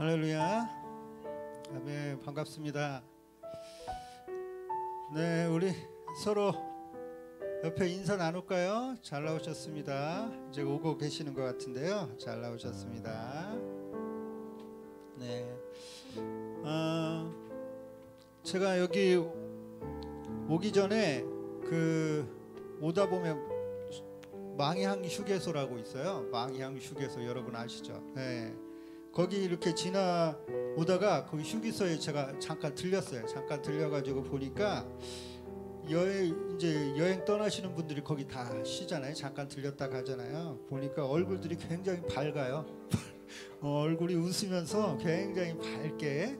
할렐루야. 아멘. 반갑습니다. 네, 우리 서로 옆에 인사 나눌까요? 잘 나오셨습니다. 이제 오고 계시는 것 같은데요. 잘 나오셨습니다. 네. 제가 여기 오기 전에 오다 보면 망향 휴게소라고 있어요. 망향 휴게소 여러분 아시죠? 네. 거기 이렇게 지나 오다가 거기 휴게소에 제가 잠깐 들렸어요. 잠깐 들려가지고 보니까 여행 떠나시는 분들이 거기 다 쉬잖아요. 잠깐 들렸다 가잖아요. 보니까 얼굴들이 굉장히 밝아요. 얼굴이 웃으면서 굉장히 밝게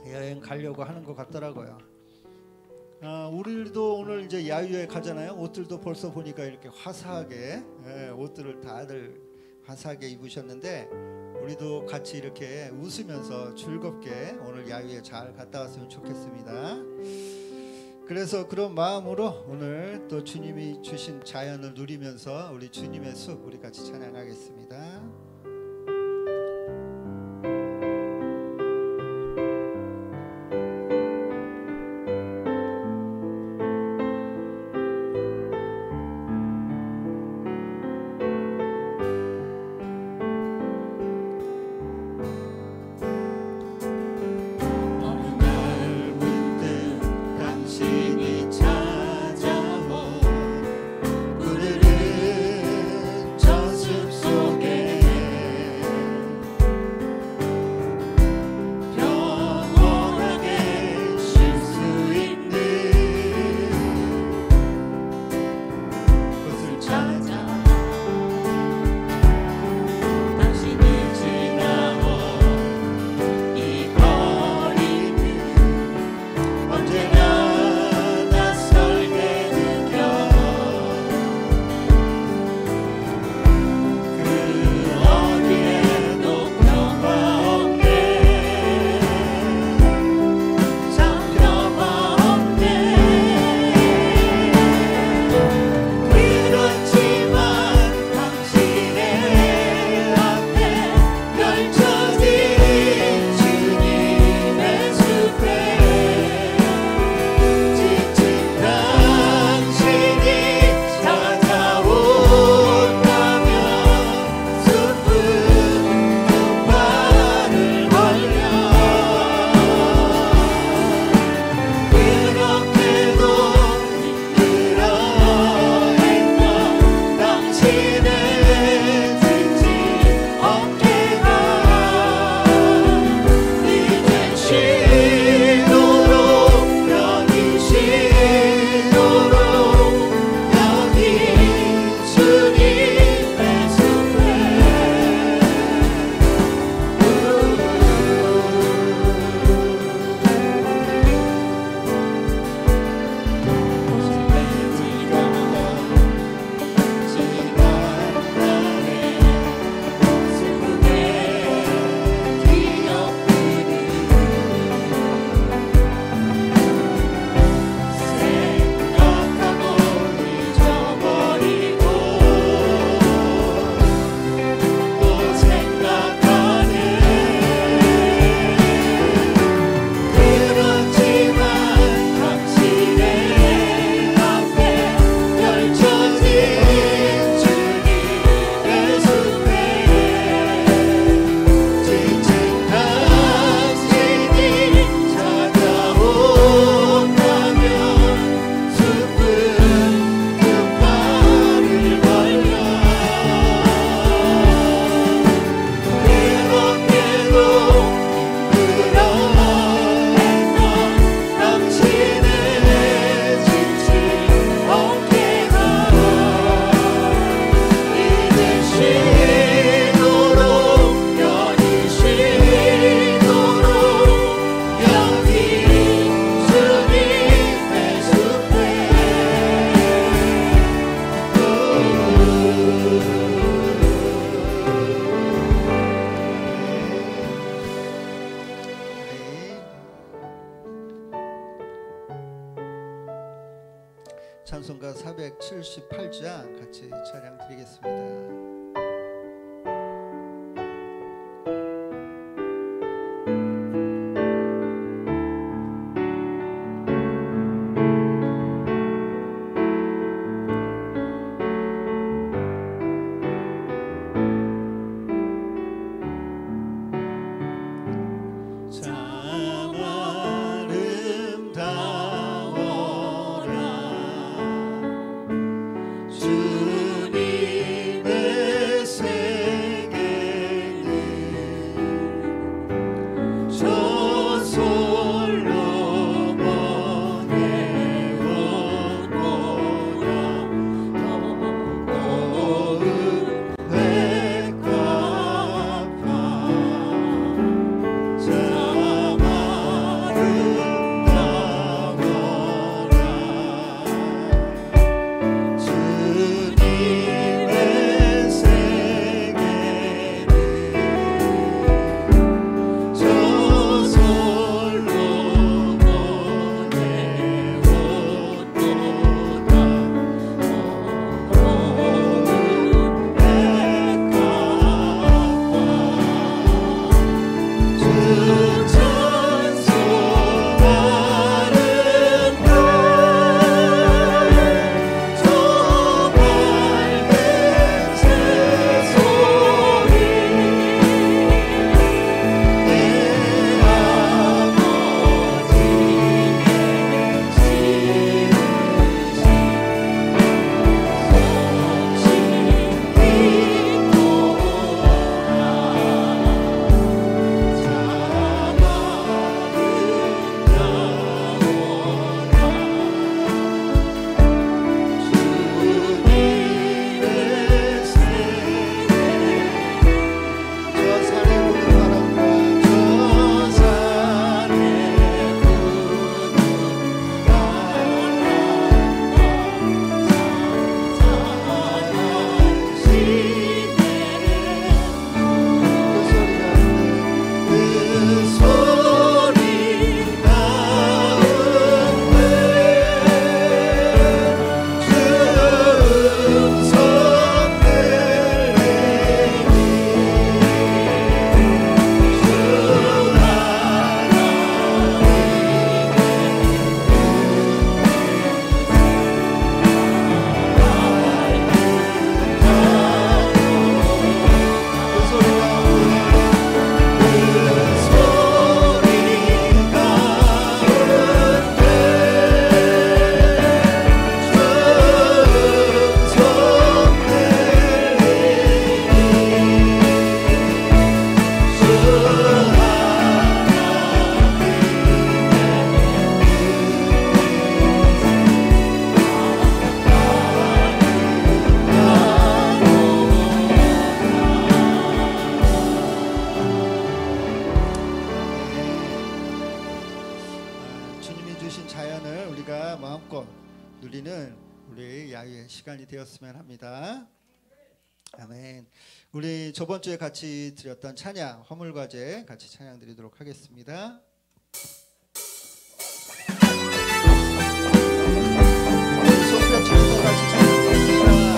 여행 가려고 하는 것 같더라고요. 우리도 오늘 이제 야유회 가잖아요. 옷들도 벌써 보니까 이렇게 화사하게 옷들을 다들 화사하게 입으셨는데 우리도 같이 이렇게 웃으면서 즐겁게 오늘 야유회 잘 갔다 왔으면 좋겠습니다. 그래서 그런 마음으로 오늘 또 주님이 주신 자연을 누리면서 우리 주님의 숲 우리 같이 찬양하겠습니다. 찬송가 478장 같이 찬양 드리겠습니다. 드리는 우리 야유의 시간이 되었으면 합니다. 아멘. 우리 저번 주에 같이 드렸던 찬양 허물과제 같이 찬양 드리도록 하겠습니다. 손뼉 치면서 같이 찬양 드립니다.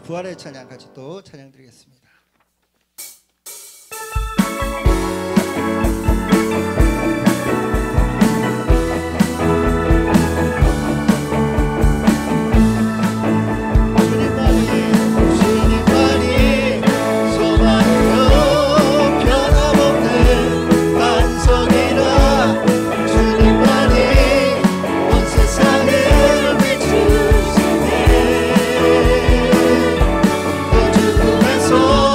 부활의 찬양 같이 또 찬양 드리겠습니다. 소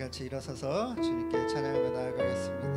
같이 일어서서 주님께 찬양하며 나아가겠습니다.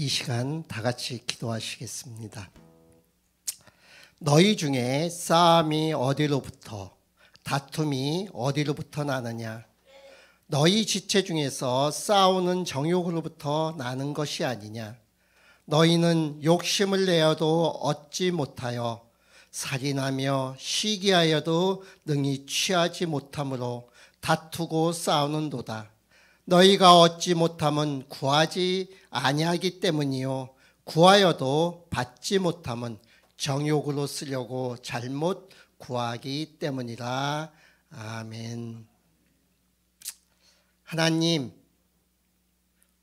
이 시간 다 같이 기도하시겠습니다. 너희 중에 싸움이 어디로부터, 다툼이 어디로부터 나느냐? 너희 지체 중에서 싸우는 정욕으로부터 나는 것이 아니냐? 너희는 욕심을 내어도 얻지 못하여 살인하며 시기하여도 능히 취하지 못함으로 다투고 싸우는도다. 너희가 얻지 못함은 구하지 아니하기 때문이요 구하여도 받지 못함은 정욕으로 쓰려고 잘못 구하기 때문이라. 아멘. 하나님,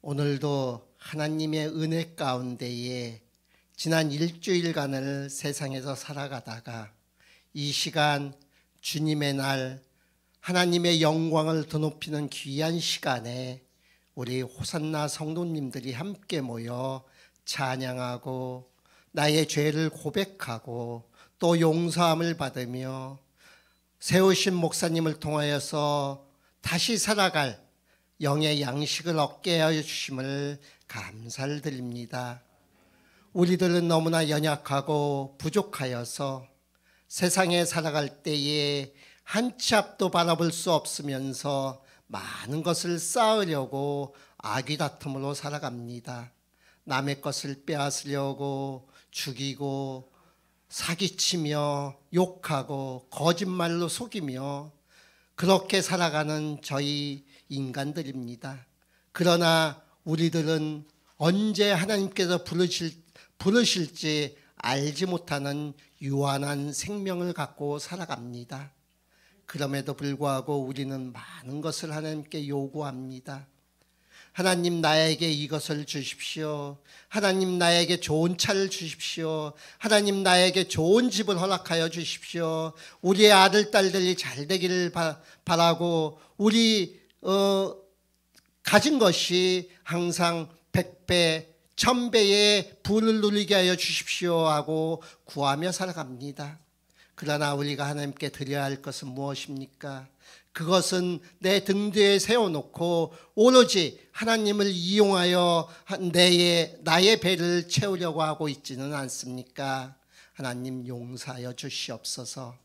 오늘도 하나님의 은혜 가운데에 지난 일주일간을 세상에서 살아가다가 이 시간 주님의 날 하나님의 영광을 드높이는 귀한 시간에 우리 호산나 성도님들이 함께 모여 찬양하고 나의 죄를 고백하고 또 용서함을 받으며 세우신 목사님을 통하여서 다시 살아갈 영의 양식을 얻게 하여 주심을 감사를 드립니다. 우리들은 너무나 연약하고 부족하여서 세상에 살아갈 때에 한 치 앞도 바라볼 수 없으면서 많은 것을 쌓으려고 아귀다툼으로 살아갑니다. 남의 것을 빼앗으려고 죽이고 사기치며 욕하고 거짓말로 속이며 그렇게 살아가는 저희 인간들입니다. 그러나 우리들은 언제 하나님께서 부르실지 알지 못하는 유한한 생명을 갖고 살아갑니다. 그럼에도 불구하고 우리는 많은 것을 하나님께 요구합니다. 하나님, 나에게 이것을 주십시오. 하나님, 나에게 좋은 차를 주십시오. 하나님, 나에게 좋은 집을 허락하여 주십시오. 우리의 아들, 딸들이 잘 되기를 바라고 우리 가진 것이 항상 100배, 1000배의 부를 누리게 하여 주십시오 하고 구하며 살아갑니다. 그러나 우리가 하나님께 드려야 할 것은 무엇입니까? 그것은 내 등 뒤에 세워놓고 오로지 하나님을 이용하여 나의 배를 채우려고 하고 있지는 않습니까? 하나님, 용서하여 주시옵소서.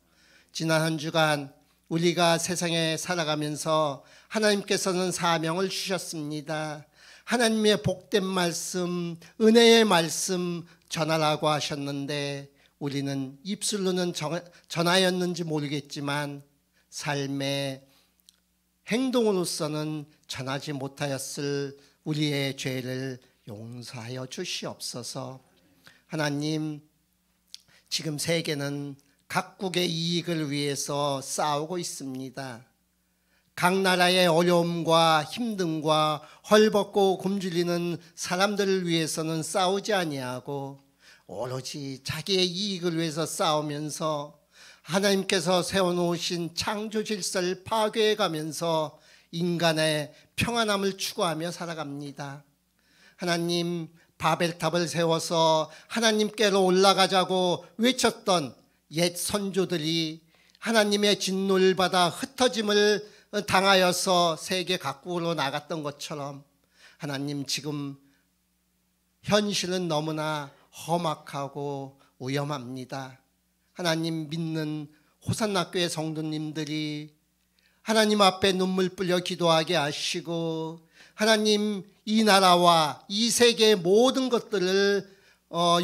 지난 한 주간 우리가 세상에 살아가면서 하나님께서는 사명을 주셨습니다. 하나님의 복된 말씀, 은혜의 말씀 전하라고 하셨는데 우리는 입술로는 전하였는지 모르겠지만 삶의 행동으로서는 전하지 못하였을 우리의 죄를 용서하여 주시옵소서. 하나님, 지금 세계는 각국의 이익을 위해서 싸우고 있습니다. 각 나라의 어려움과 힘듦과 헐벗고 굶주리는 사람들을 위해서는 싸우지 아니하고 오로지 자기의 이익을 위해서 싸우면서 하나님께서 세워놓으신 창조 질서를 파괴해가면서 인간의 평안함을 추구하며 살아갑니다. 하나님, 바벨탑을 세워서 하나님께로 올라가자고 외쳤던 옛 선조들이 하나님의 진노를 받아 흩어짐을 당하여서 세계 각국으로 나갔던 것처럼 하나님, 지금 현실은 너무나 험악하고 위험합니다. 하나님, 믿는 호산나 교회 성도님들이 하나님 앞에 눈물 뿌려 기도하게 하시고 하나님, 이 나라와 이 세계의 모든 것들을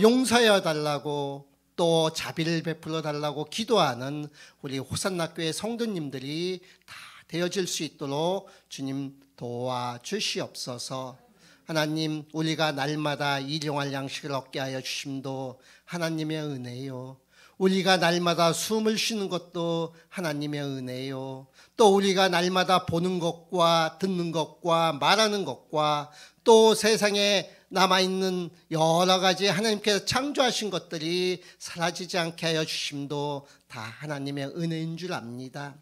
용서해 달라고 또 자비를 베풀어 달라고 기도하는 우리 호산나 교회 성도님들이 다 되어질 수 있도록 주님 도와주시옵소서. 하나님, 우리가 날마다 일용할 양식을 얻게 하여 주심도 하나님의 은혜요. 우리가 날마다 숨을 쉬는 것도 하나님의 은혜요. 또 우리가 날마다 보는 것과 듣는 것과 말하는 것과 또 세상에 남아있는 여러 가지 하나님께서 창조하신 것들이 사라지지 않게 하여 주심도 다 하나님의 은혜인 줄 압니다.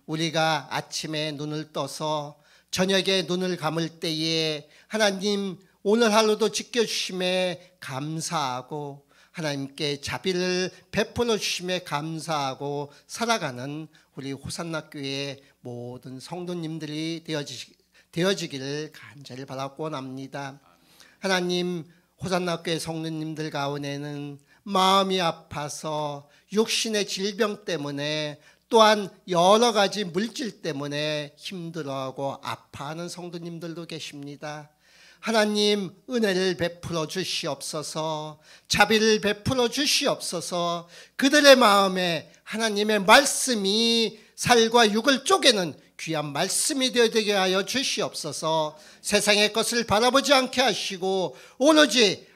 우리가 아침에 눈을 떠서 저녁에 눈을 감을 때에 하나님, 오늘 하루도 지켜주심에 감사하고 하나님께 자비를 베풀어 주심에 감사하고 살아가는 우리 호산나 교회의 모든 성도님들이 되어지기를 간절히 바라고 원합니다. 하나님, 호산나 교회 성도님들 가운데는 마음이 아파서 육신의 질병 때문에 또한 여러 가지 물질 때문에 힘들어하고 아파하는 성도님들도 계십니다. 하나님, 은혜를 베풀어 주시옵소서. 자비를 베풀어 주시옵소서. 그들의 마음에 하나님의 말씀이 살과 육을 쪼개는 귀한 말씀이 되게 하여 주시옵소서. 세상의 것을 바라보지 않게 하시고 오로지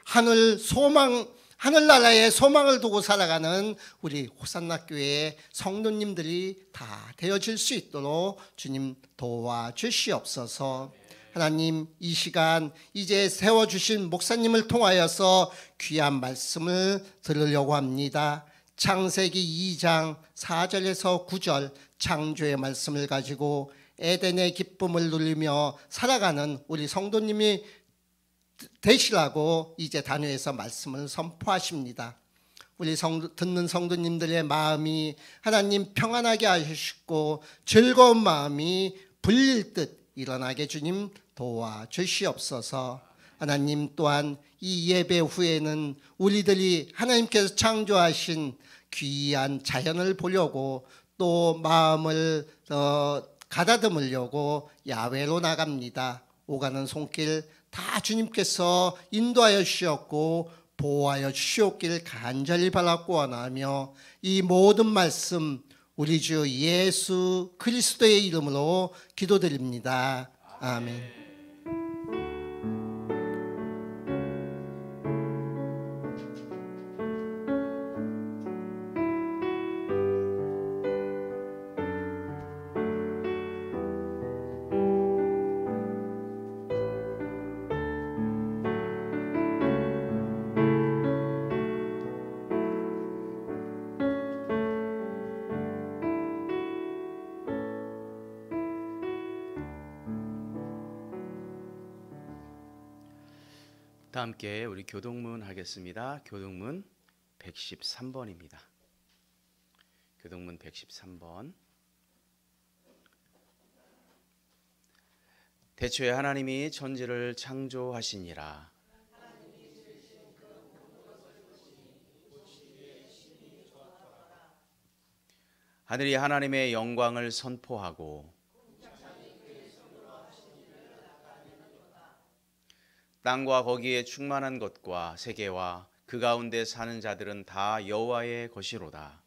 하늘나라의 소망을 두고 살아가는 우리 호산나 교회의 성도님들이 다 되어질 수 있도록 주님 도와주시옵소서. 하나님, 이 시간 이제 세워주신 목사님을 통하여서 귀한 말씀을 들으려고 합니다. 창세기 2장 4절에서 9절 창조의 말씀을 가지고 에덴의 기쁨을 누리며 살아가는 우리 성도님이 되시라고 이제 단위에서 말씀을 선포하십니다. 우리 듣는 성도님들의 마음이 하나님 평안하게 하시고 즐거운 마음이 불릴 듯 일어나게 주님 도와주시옵소서. 하나님 또한 이 예배 후에는 우리들이 하나님께서 창조하신 귀한 자연을 보려고 또 마음을 가다듬으려고 야외로 나갑니다. 오가는 손길 다 주님께서 인도하여 주셨고 보호하여 주시옵길 간절히 바라고 원하며 이 모든 말씀 우리 주 예수 그리스도의 이름으로 기도드립니다. 아멘. 다 함께 우리 교동문 하겠습니다. 교동문 113번입니다. 교동문 113번. 대초에 하나님이 천지를 창조하시니라. 하늘이 하나님의 영광을 선포하고 땅과 거기에 충만한 것과 세계와 그 가운데 사는 자들은 다 여호와의 것이로다.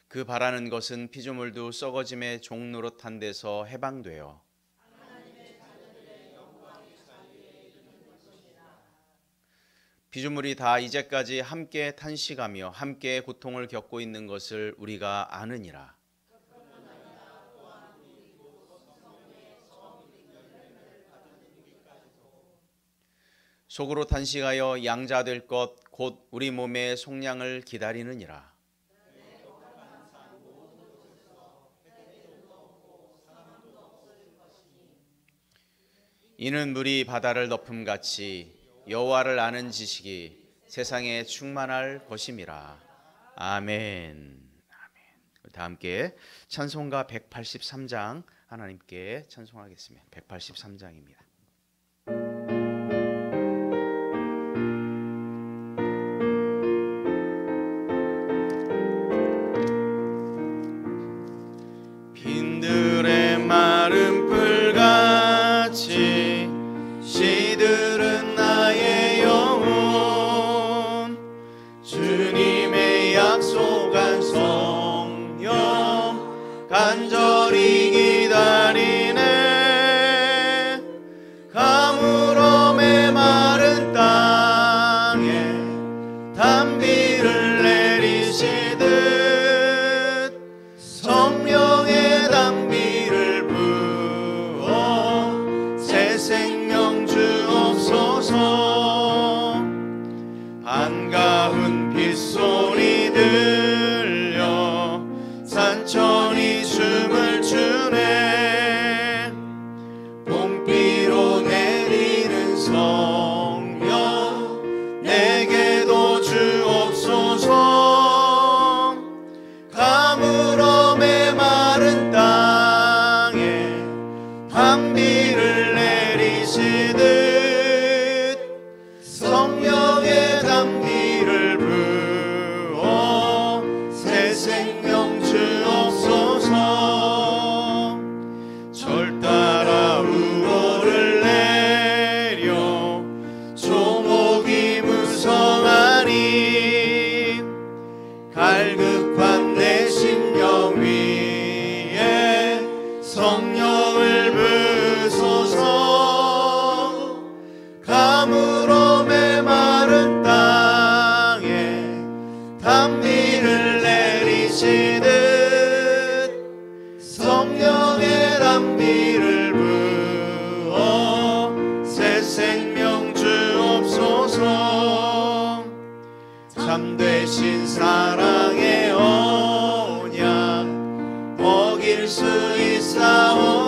그 바라는 것은 피조물도 썩어짐의 종노릇한 데서 해방되어 피조물이 다 이제까지 함께 탄식하며 함께 고통을 겪고 있는 것을 우리가 아느니라. 속으로 탄식하여 양자 될 것 곧 우리 몸의 속량을 기다리느니라. 이는 물이 바다를 덮음같이 여호와를 아는 지식이 세상에 충만할 것임이라. 아멘. 아멘. 다 함께 찬송가 183장 하나님께 찬송하겠습니다. 183장입니다. 빈들의 마른 풀같이 시들은 나의 영혼 주님의 약속한 성령 간절히 기다리네. 가물어 메마른 땅에 단비를 내리시듯 성령의 단비를 부어 새 생명 주옵소서. 반가운 빗소리 들려 산천이 춤을 추네. 봄비로 내리는 성령 내게도 주옵소서. 가물어 메마른 땅에 단비를 내리시듯 성령의 단비를 부어 새 생명 주옵소서. 절 따라 우호를 내려 조목이 무성하니 갈급한 내 심령 위에 성령을 부소서. 가물어 메마른 땅에 단비를 내리시듯 성령의 단비를 부어 새 생명 주옵소서. 참되신 사랑의 언약 어길 수 있사오.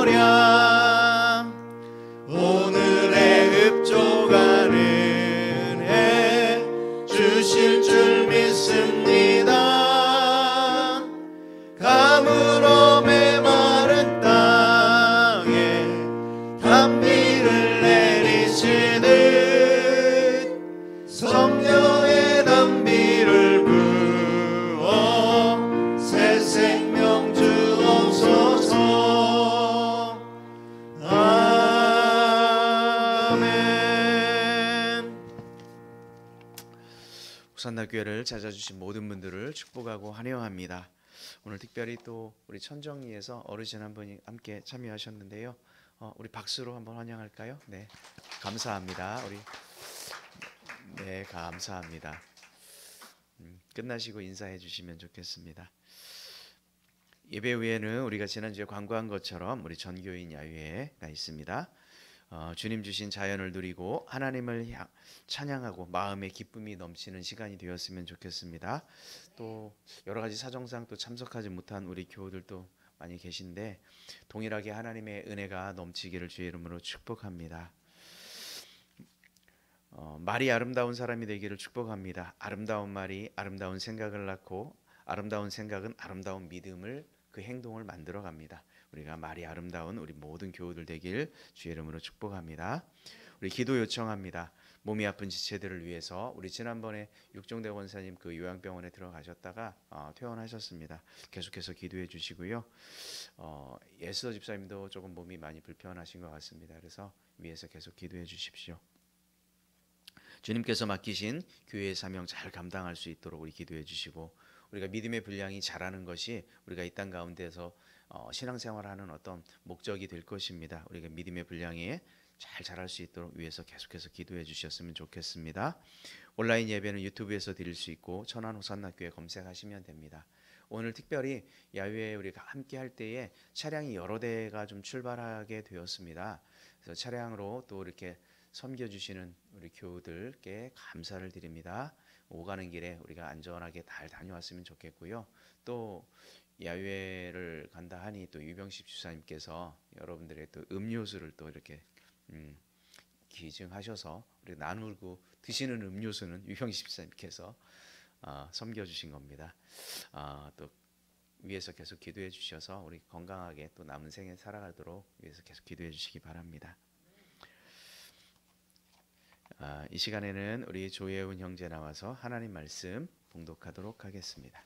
호산나 교회를 찾아주신 모든 분들을 축복하고 환영합니다. 오늘 특별히 또 우리 천정리에서 어르신 한 분이 함께 참여하셨는데요. 우리 박수로 한번 환영할까요? 네, 감사합니다. 네, 감사합니다. 끝나시고 인사해 주시면 좋겠습니다. 예배 후에는 우리가 지난주에 광고한 것처럼 우리 전교인 야유회가 있습니다. 주님 주신 자연을 누리고 하나님을 찬양하고 마음의 기쁨이 넘치는 시간이 되었으면 좋겠습니다. 또 여러 가지 사정상 또 참석하지 못한 우리 교우들도 많이 계신데 동일하게 하나님의 은혜가 넘치기를 주의 이름으로 축복합니다. 말이 아름다운 사람이 되기를 축복합니다. 아름다운 말이 아름다운 생각을 낳고 아름다운 생각은 아름다운 믿음을 그 행동을 만들어 갑니다. 우리가 말이 아름다운 우리 모든 교우들 되길 주의 이름으로 축복합니다. 우리 기도 요청합니다. 몸이 아픈 지체들을 위해서 우리 지난번에 육종대 원사님 그 요양병원에 들어가셨다가 퇴원하셨습니다. 계속해서 기도해 주시고요. 예수도 집사님도 조금 몸이 많이 불편하신 것 같습니다. 그래서 위에서 계속 기도해 주십시오. 주님께서 맡기신 교회의 사명 잘 감당할 수 있도록 우리 기도해 주시고 우리가 믿음의 분량이 자라는 것이 우리가 이 땅 가운데서 신앙생활하는 어떤 목적이 될 것입니다. 우리가 믿음의 분량이 잘 자랄 수 있도록 위해서 계속해서 기도해 주셨으면 좋겠습니다. 온라인 예배는 유튜브에서 드릴 수 있고 천안 호산나교회 검색하시면 됩니다. 오늘 특별히 야유회 우리가 함께 할 때에 차량이 여러 대가 좀 출발하게 되었습니다. 그래서 차량으로 또 이렇게 섬겨주시는 우리 교우들께 감사를 드립니다. 오가는 길에 우리가 안전하게 잘 다녀왔으면 좋겠고요. 또 야유회를 간다 하니 또 유병식 주사님께서 여러분들의 또 음료수를 또 이렇게 기증하셔서 우리 나누고 드시는 음료수는 유병식 주사님께서 섬겨주신 겁니다. 또 위에서 계속 기도해 주셔서 우리 건강하게 또 남은 생에 살아가도록 위에서 계속 기도해 주시기 바랍니다. 이 시간에는 우리 조예훈 형제 나와서 하나님 말씀 봉독하도록 하겠습니다.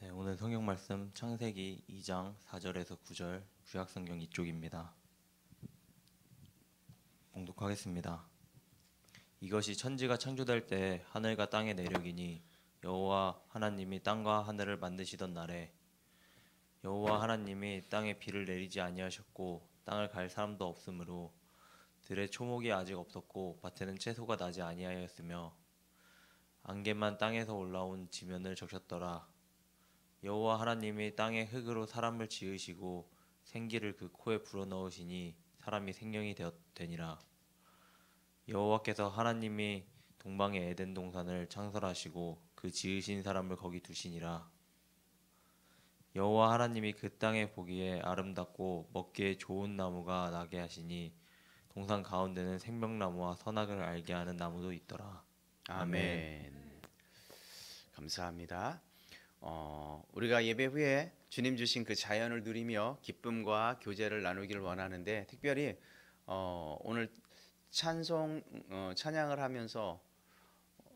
네, 오늘 성경 말씀 창세기 2장 4절에서 9절 구약성경 이쪽입니다. 봉독하겠습니다. 이것이 천지가 창조될 때 하늘과 땅의 내력이니 여호와 하나님이 땅과 하늘을 만드시던 날에 여호와 하나님이 땅에 비를 내리지 아니하셨고 땅을 갈 사람도 없으므로 들에 초목이 아직 없었고 밭에는 채소가 나지 아니하였으며 안개만 땅에서 올라온 지면을 적셨더라. 여호와 하나님이 땅의 흙으로 사람을 지으시고 생기를 그 코에 불어넣으시니 사람이 생명이 되니라. 여호와께서 하나님이 동방의 에덴 동산을 창설하시고 그 지으신 사람을 거기 두시니라. 여호와 하나님이 그 땅에 보기에 아름답고 먹기에 좋은 나무가 나게 하시니 동산 가운데는 생명나무와 선악을 알게 하는 나무도 있더라. 아멘. 감사합니다. 우리가 예배 후에 주님 주신 그 자연을 누리며 기쁨과 교제를 나누기를 원하는데 특별히 오늘 찬양을 하면서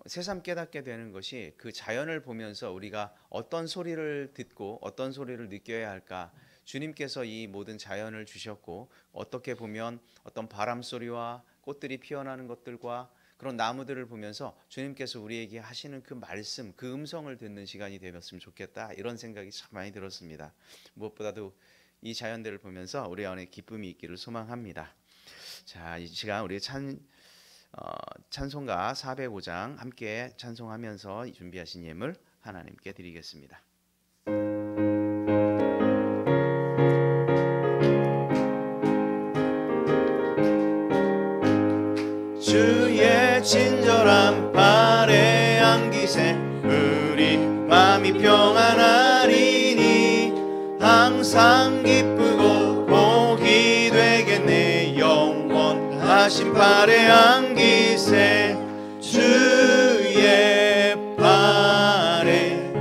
새삼 깨닫게 되는 것이 그 자연을 보면서 우리가 어떤 소리를 듣고 어떤 소리를 느껴야 할까. 주님께서 이 모든 자연을 주셨고 어떻게 보면 어떤 바람 소리와 꽃들이 피어나는 것들과 그런 나무들을 보면서 주님께서 우리에게 하시는 그 말씀, 그 음성을 듣는 시간이 되었으면 좋겠다. 이런 생각이 참 많이 들었습니다. 무엇보다도 이 자연들을 보면서 우리 안에 기쁨이 있기를 소망합니다. 자, 이 시간 우리 찬송가 405장 함께 찬송하면서 준비하신 예물 하나님께 드리겠습니다. 주의 친절한 발에 안기세 우리 마음이 평안하리니 항상 기쁘고 복이 되겠네. 영원하신 발에 안기세 주의 발에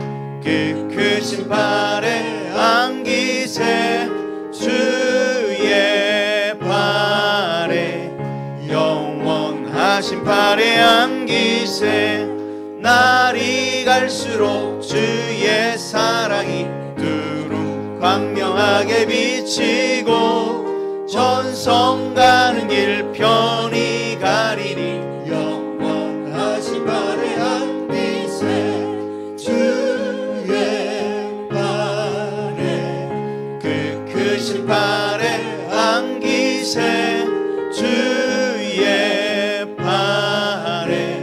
그 크신 발에 안기세 주의 발에 영원하신 심판에 안기세 날이 갈수록 주의 사랑이 두루 광명하게 비치고 전성 가는 길 편히 가리니 영원하신 발에 안기세 주의 발에 그 크신 발에 안기세 주의 발에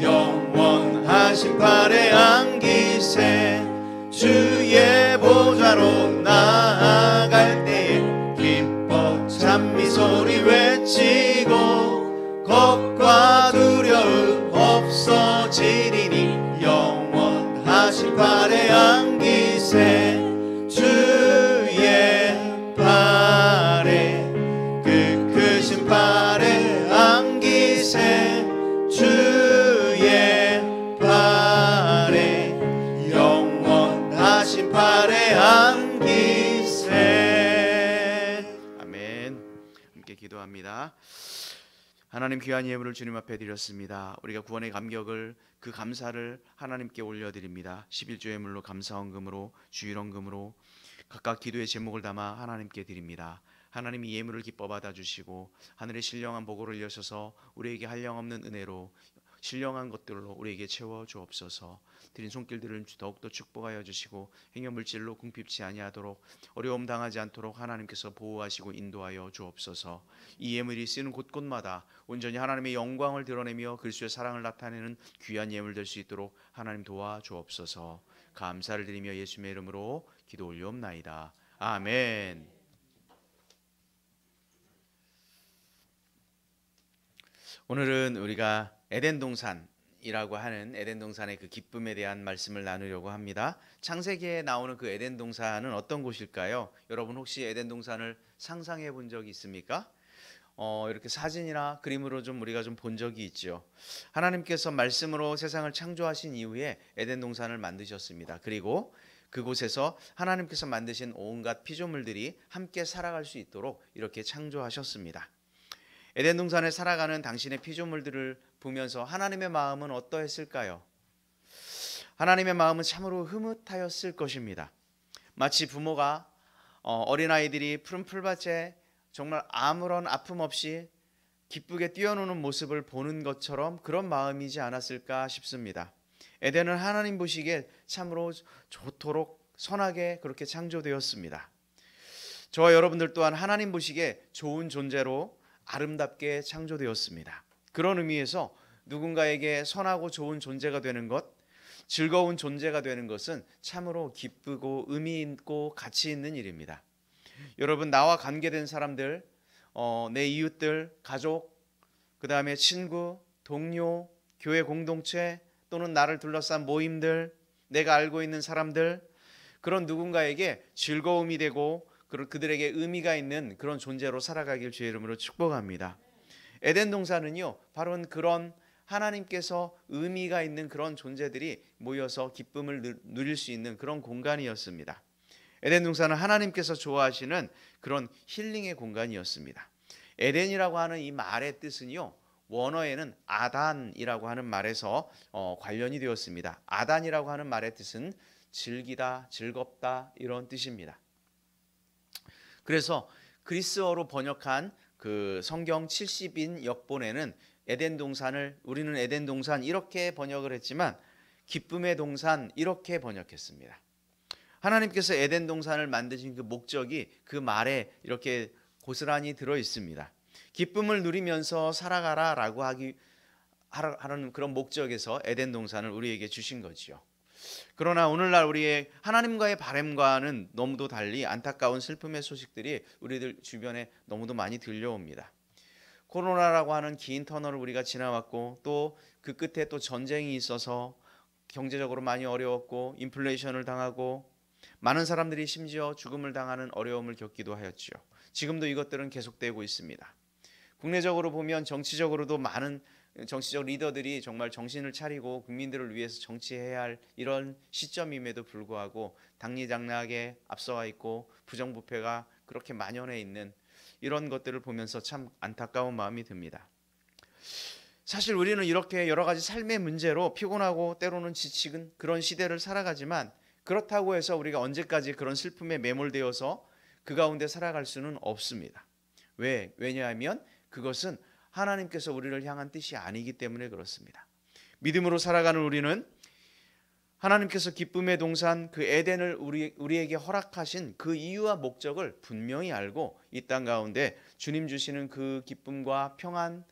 영원하신 발에 안기세 주의 보좌로 나아갈 때에 기뻐 찬미 소리 외치고 겁과 두려움 없어지리니 영원하신 발에 안기세 주의 발에 그 크신 발에 안기세 주의 발에 영원하신 발에 안기세. 아멘. 함께 기도합니다. 하나님 귀한 예물을 주님 앞에 드렸습니다. 우리가 구원의 감격을 그 감사를 하나님께 올려드립니다. 11조 예물로 감사헌금으로 주일헌금으로 각각 기도의 제목을 담아 하나님께 드립니다. 하나님이 예물을 기뻐 받아주시고 하늘의 신령한 보고를 여셔서 우리에게 한량없는 은혜로 신령한 것들로 우리에게 채워 주옵소서. 드린 손길들을 더욱더 축복하여 주시고 행여물질로 궁핍치 아니하도록 어려움 당하지 않도록 하나님께서 보호하시고 인도하여 주옵소서. 이 예물이 쓰는 곳곳마다 온전히 하나님의 영광을 드러내며 그리스도의 사랑을 나타내는 귀한 예물 될 수 있도록 하나님 도와 주옵소서. 감사를 드리며 예수님의 이름으로 기도 올리옵나이다. 아멘. 오늘은 우리가 에덴 동산이라고 하는 에덴 동산의 그 기쁨에 대한 말씀을 나누려고 합니다. 창세기에 나오는 그 에덴 동산은 어떤 곳일까요? 여러분 혹시 에덴 동산을 상상해 본 적이 있습니까? 이렇게 사진이나 그림으로 우리가 본 적이 있죠. 하나님께서 말씀으로 세상을 창조하신 이후에 에덴 동산을 만드셨습니다. 그리고 그곳에서 하나님께서 만드신 온갖 피조물들이 함께 살아갈 수 있도록 이렇게 창조하셨습니다. 에덴 동산에 살아가는 당신의 피조물들을 보면서 하나님의 마음은 어떠했을까요? 하나님의 마음은 참으로 흐뭇하였을 것입니다. 마치 부모가 어린아이들이 푸른 풀밭에 정말 아무런 아픔 없이 기쁘게 뛰어노는 모습을 보는 것처럼 그런 마음이지 않았을까 싶습니다. 에덴은 하나님 보시기에 참으로 좋도록 선하게 그렇게 창조되었습니다. 저와 여러분들 또한 하나님 보시기에 좋은 존재로 아름답게 창조되었습니다. 그런 의미에서 누군가에게 선하고 좋은 존재가 되는 것, 즐거운 존재가 되는 것은 참으로 기쁘고 의미 있고 가치 있는 일입니다. 여러분, 나와 관계된 사람들, 내 이웃들, 가족, 그 다음에 친구, 동료, 교회 공동체 또는 나를 둘러싼 모임들, 내가 알고 있는 사람들, 그런 누군가에게 즐거움이 되고 그들에게 의미가 있는 그런 존재로 살아가길 주의 이름으로 축복합니다. 에덴 동산은요, 바로 그런 하나님께서 의미가 있는 그런 존재들이 모여서 기쁨을 누릴 수 있는 그런 공간이었습니다. 에덴 동산은 하나님께서 좋아하시는 그런 힐링의 공간이었습니다. 에덴이라고 하는 이 말의 뜻은요, 원어에는 아단이라고 하는 말에서 관련이 되었습니다. 아단이라고 하는 말의 뜻은 즐기다, 즐겁다 이런 뜻입니다. 그래서 그리스어로 번역한 그 성경 70인 역본에는 에덴 동산을 우리는 에덴 동산 이렇게 번역을 했지만 기쁨의 동산 이렇게 번역했습니다. 하나님께서 에덴 동산을 만드신 그 목적이 그 말에 이렇게 고스란히 들어 있습니다. 기쁨을 누리면서 살아가라라고 하는 그런 목적에서 에덴 동산을 우리에게 주신 거지요. 그러나 오늘날 우리의 하나님과의 바람과는 너무도 달리 안타까운 슬픔의 소식들이 우리들 주변에 너무도 많이 들려옵니다. 코로나라고 하는 긴 터널을 우리가 지나왔고 또 그 끝에 또 전쟁이 있어서 경제적으로 많이 어려웠고 인플레이션을 당하고 많은 사람들이 심지어 죽음을 당하는 어려움을 겪기도 하였죠. 지금도 이것들은 계속되고 있습니다. 국내적으로 보면 정치적으로도 많은 정치적 리더들이 정말 정신을 차리고 국민들을 위해서 정치해야 할 이런 시점임에도 불구하고 당리당략에 앞서가 있고 부정부패가 그렇게 만연해 있는 이런 것들을 보면서 참 안타까운 마음이 듭니다. 사실 우리는 이렇게 여러 가지 삶의 문제로 피곤하고 때로는 지치는 그런 시대를 살아가지만 그렇다고 해서 우리가 언제까지 그런 슬픔에 매몰되어서 그 가운데 살아갈 수는 없습니다. 왜냐하면 그것은 하나님께서 우리를 향한 뜻이 아니기 때문에 그렇습니다. 믿음으로 살아가는 우리는 하나님께서 기쁨의 동산 그 에덴을 우리에게 허락하신 그 이유와 목적을 분명히 알고 이 땅 가운데 주님 주시는 그 기쁨과 평안,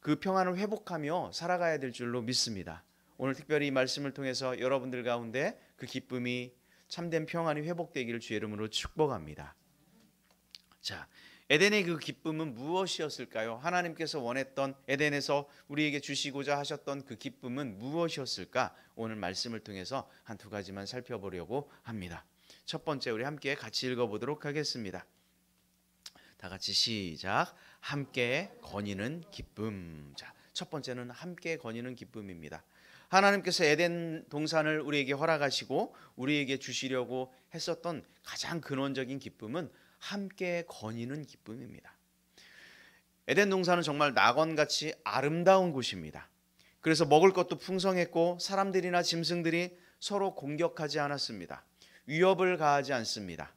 그 평안을 회복하며 살아가야 될 줄로 믿습니다. 오늘 특별히 이 말씀을 통해서 여러분들 가운데 그 기쁨이 참된 평안이 회복되기를 주의 이름으로 축복합니다. 자, 에덴의 그 기쁨은 무엇이었을까요? 하나님께서 원했던 에덴에서 우리에게 주시고자 하셨던 그 기쁨은 무엇이었을까? 오늘 말씀을 통해서 한 두 가지만 살펴보려고 합니다. 첫 번째, 우리 함께 같이 읽어보도록 하겠습니다. 다 같이 시작. 함께 거니는 기쁨. 자, 첫 번째는 함께 거니는 기쁨입니다. 하나님께서 에덴 동산을 우리에게 허락하시고 우리에게 주시려고 했었던 가장 근원적인 기쁨은 함께 거니는 기쁨입니다. 에덴 동산은 정말 낙원같이 아름다운 곳입니다. 그래서 먹을 것도 풍성했고 사람들이나 짐승들이 서로 공격하지 않았습니다. 위협을 가하지 않습니다.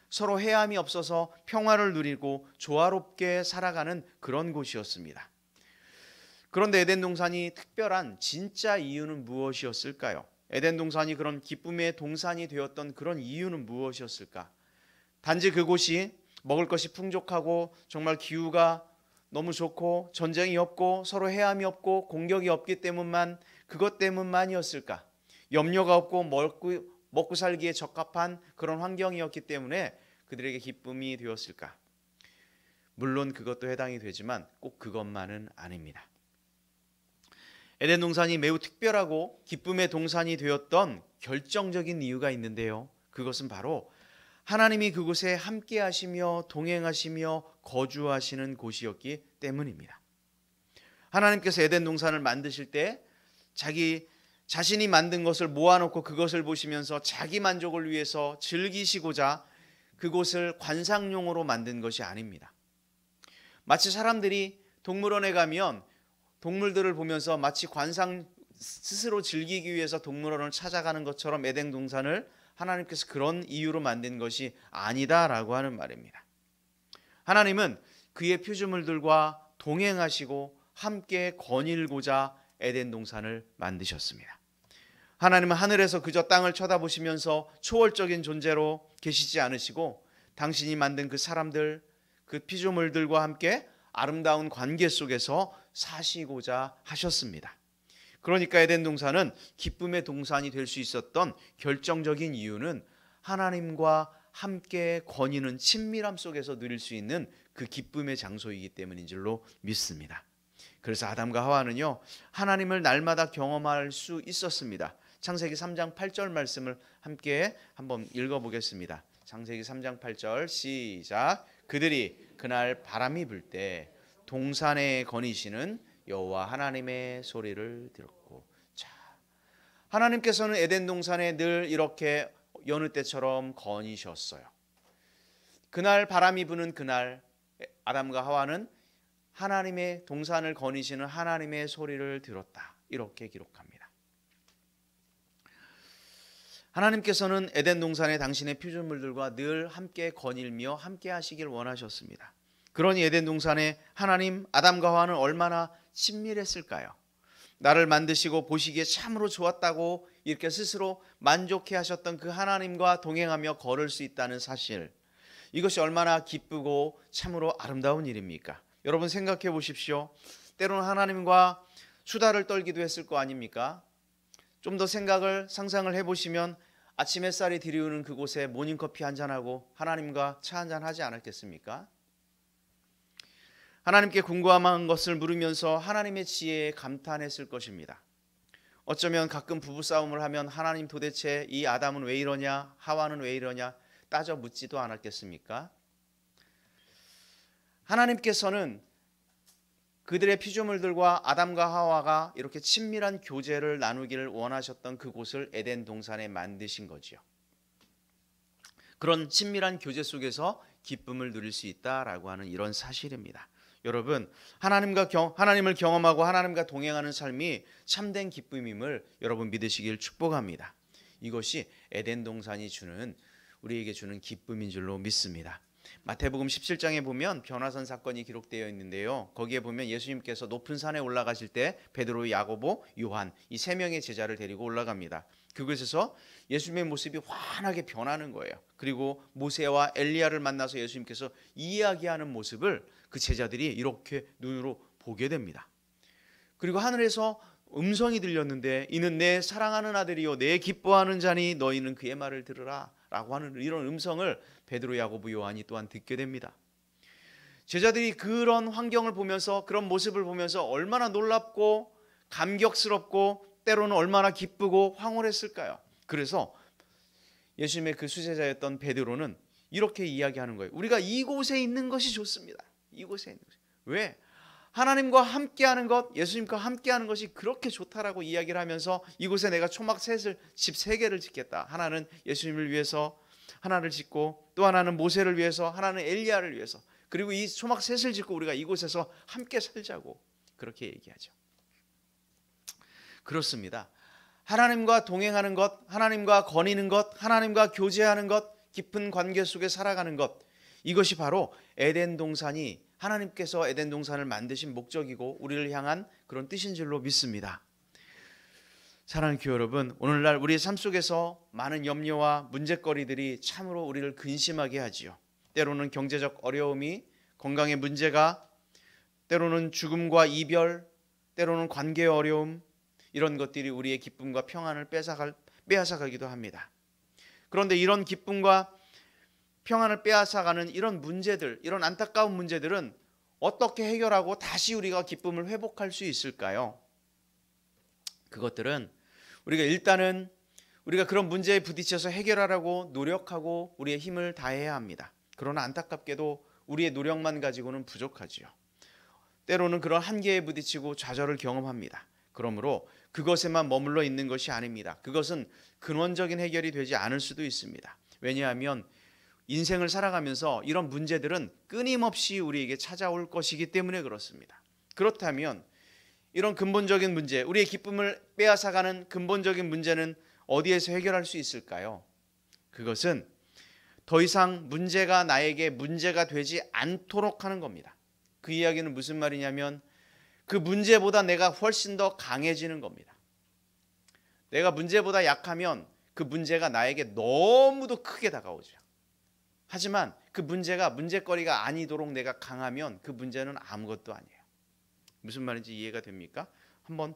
서로 해함이 없어서 평화를 누리고 조화롭게 살아가는 그런 곳이었습니다. 그런데 에덴 동산이 특별한 진짜 이유는 무엇이었을까요? 에덴 동산이 그런 기쁨의 동산이 되었던 그런 이유는 무엇이었을까? 단지 그곳이 먹을 것이 풍족하고 정말 기후가 너무 좋고 전쟁이 없고 서로 해함이 없고 공격이 없기 때문만 그것 때문만이었을까? 염려가 없고 먹고 살기에 적합한 그런 환경이었기 때문에 그들에게 기쁨이 되었을까? 물론 그것도 해당이 되지만 꼭 그것만은 아닙니다. 에덴 동산이 매우 특별하고 기쁨의 동산이 되었던 결정적인 이유가 있는데요. 그것은 바로 하나님이 그곳에 함께 하시며 동행하시며 거주하시는 곳이었기 때문입니다. 하나님께서 에덴 동산을 만드실 때 자신이 만든 것을 모아놓고 그것을 보시면서 자기 만족을 위해서 즐기시고자 그곳을 관상용으로 만든 것이 아닙니다. 마치 사람들이 동물원에 가면 동물들을 보면서 마치 관상 스스로 즐기기 위해서 동물원을 찾아가는 것처럼 에덴 동산을 하나님께서 그런 이유로 만든 것이 아니다라고 하는 말입니다. 하나님은 그의 피조물들과 동행하시고 함께 거닐고자 에덴 동산을 만드셨습니다. 하나님은 하늘에서 그저 땅을 쳐다보시면서 초월적인 존재로 계시지 않으시고 당신이 만든 그 사람들, 그 피조물들과 함께 아름다운 관계 속에서 사시고자 하셨습니다. 그러니까 에덴 동산은 기쁨의 동산이 될 수 있었던 결정적인 이유는 하나님과 함께 거니는 친밀함 속에서 누릴 수 있는 그 기쁨의 장소이기 때문인 줄로 믿습니다. 그래서 아담과 하와는요, 하나님을 날마다 경험할 수 있었습니다. 창세기 3장 8절 말씀을 함께 한번 읽어보겠습니다. 창세기 3장 8절 시작. 그들이 그날 바람이 불 때 동산에 거니시는 여호와 하나님의 소리를 들었고. 자, 하나님께서는 에덴 동산에 늘 이렇게 여느 때처럼 거니셨어요. 그날 바람이 부는 그날 아담과 하와는 하나님의 동산을 거니시는 하나님의 소리를 들었다. 이렇게 기록합니다. 하나님께서는 에덴 동산에 당신의 피조물들과 늘 함께 거닐며 함께 하시길 원하셨습니다. 그러니 에덴 동산에 하나님, 아담과 하와는 얼마나 친밀했을까요? 나를 만드시고 보시기에 참으로 좋았다고 이렇게 스스로 만족해 하셨던 그 하나님과 동행하며 걸을 수 있다는 사실, 이것이 얼마나 기쁘고 참으로 아름다운 일입니까? 여러분 생각해 보십시오. 때로는 하나님과 수다를 떨기도 했을 거 아닙니까? 좀 더 상상을 해보시면 아침 햇살이 들이우는 그곳에 모닝커피 한잔하고 하나님과 차 한잔 하지 않았겠습니까? 하나님께 궁금한 것을 물으면서 하나님의 지혜에 감탄했을 것입니다. 어쩌면 가끔 부부싸움을 하면 하나님 도대체 이 아담은 왜 이러냐, 하와는 왜 이러냐 따져 묻지도 않았겠습니까? 하나님께서는 그들의 피조물들과 아담과 하와가 이렇게 친밀한 교제를 나누기를 원하셨던 그곳을 에덴 동산에 만드신 거지요. 그런 친밀한 교제 속에서 기쁨을 누릴 수 있다라고 하는 이런 사실입니다. 여러분, 하나님을 경험하고 하나님과 동행하는 삶이 참된 기쁨임을 여러분 믿으시길 축복합니다. 이것이 에덴 동산이 우리에게 주는 기쁨인 줄로 믿습니다. 마태복음 17장에 보면 변화산 사건이 기록되어 있는데요. 거기에 보면 예수님께서 높은 산에 올라가실 때 베드로, 야고보, 요한 이 세 명의 제자를 데리고 올라갑니다. 그곳에서 예수님의 모습이 환하게 변하는 거예요. 그리고 모세와 엘리야를 만나서 예수님께서 이야기하는 모습을 그 제자들이 이렇게 눈으로 보게 됩니다. 그리고 하늘에서 음성이 들렸는데 이는 내 사랑하는 아들이요 내 기뻐하는 자니 너희는 그의 말을 들으라 라고 하는 이런 음성을 베드로, 야고보, 요한이 또한 듣게 됩니다. 제자들이 그런 환경을 보면서 그런 모습을 보면서 얼마나 놀랍고 감격스럽고 때로는 얼마나 기쁘고 황홀했을까요? 그래서 예수님의 그 수제자였던 베드로는 이렇게 이야기하는 거예요. 우리가 이곳에 있는 것이 좋습니다. 이곳에 있는 것이. 왜? 하나님과 함께하는 것, 예수님과 함께하는 것이 그렇게 좋다라고 이야기를 하면서 이곳에 내가 초막 셋을 집 3개를 짓겠다. 하나는 예수님을 위해서 하나를 짓고 또 하나는 모세를 위해서 하나는 엘리야를 위해서 그리고 이 초막 셋을 짓고 우리가 이곳에서 함께 살자고 그렇게 얘기하죠. 그렇습니다. 하나님과 동행하는 것, 하나님과 거니는 것, 하나님과 교제하는 것, 깊은 관계 속에 살아가는 것 이것이 바로 에덴 동산이 하나님께서 에덴 동산을 만드신 목적이고 우리를 향한 그런 뜻인 줄로 믿습니다. 사랑하는 교회 여러분, 오늘날 우리의 삶 속에서 많은 염려와 문제거리들이 참으로 우리를 근심하게 하지요. 때로는 경제적 어려움이, 건강의 문제가, 때로는 죽음과 이별, 때로는 관계의 어려움 이런 것들이 우리의 기쁨과 평안을 빼앗아가기도 합니다. 그런데 이런 기쁨과 평안을 빼앗아가는 이런 문제들, 이런 안타까운 문제들은 어떻게 해결하고 다시 우리가 기쁨을 회복할 수 있을까요? 그것들은 일단은 우리가 그런 문제에 부딪혀서 해결하려고 노력하고 우리의 힘을 다해야 합니다. 그러나 안타깝게도 우리의 노력만 가지고는 부족하지요. 때로는 그런 한계에 부딪히고 좌절을 경험합니다. 그러므로 그것에만 머물러 있는 것이 아닙니다. 그것은 근원적인 해결이 되지 않을 수도 있습니다. 왜냐하면 인생을 살아가면서 이런 문제들은 끊임없이 우리에게 찾아올 것이기 때문에 그렇습니다. 그렇다면 이런 근본적인 문제, 우리의 기쁨을 빼앗아가는 근본적인 문제는 어디에서 해결할 수 있을까요? 그것은 더 이상 문제가 나에게 문제가 되지 않도록 하는 겁니다. 그 이야기는 무슨 말이냐면 그 문제보다 내가 훨씬 더 강해지는 겁니다. 내가 문제보다 약하면 그 문제가 나에게 너무도 크게 다가오죠. 하지만 그 문제가 문제거리가 아니도록 내가 강하면 그 문제는 아무것도 아니에요. 무슨 말인지 이해가 됩니까? 한번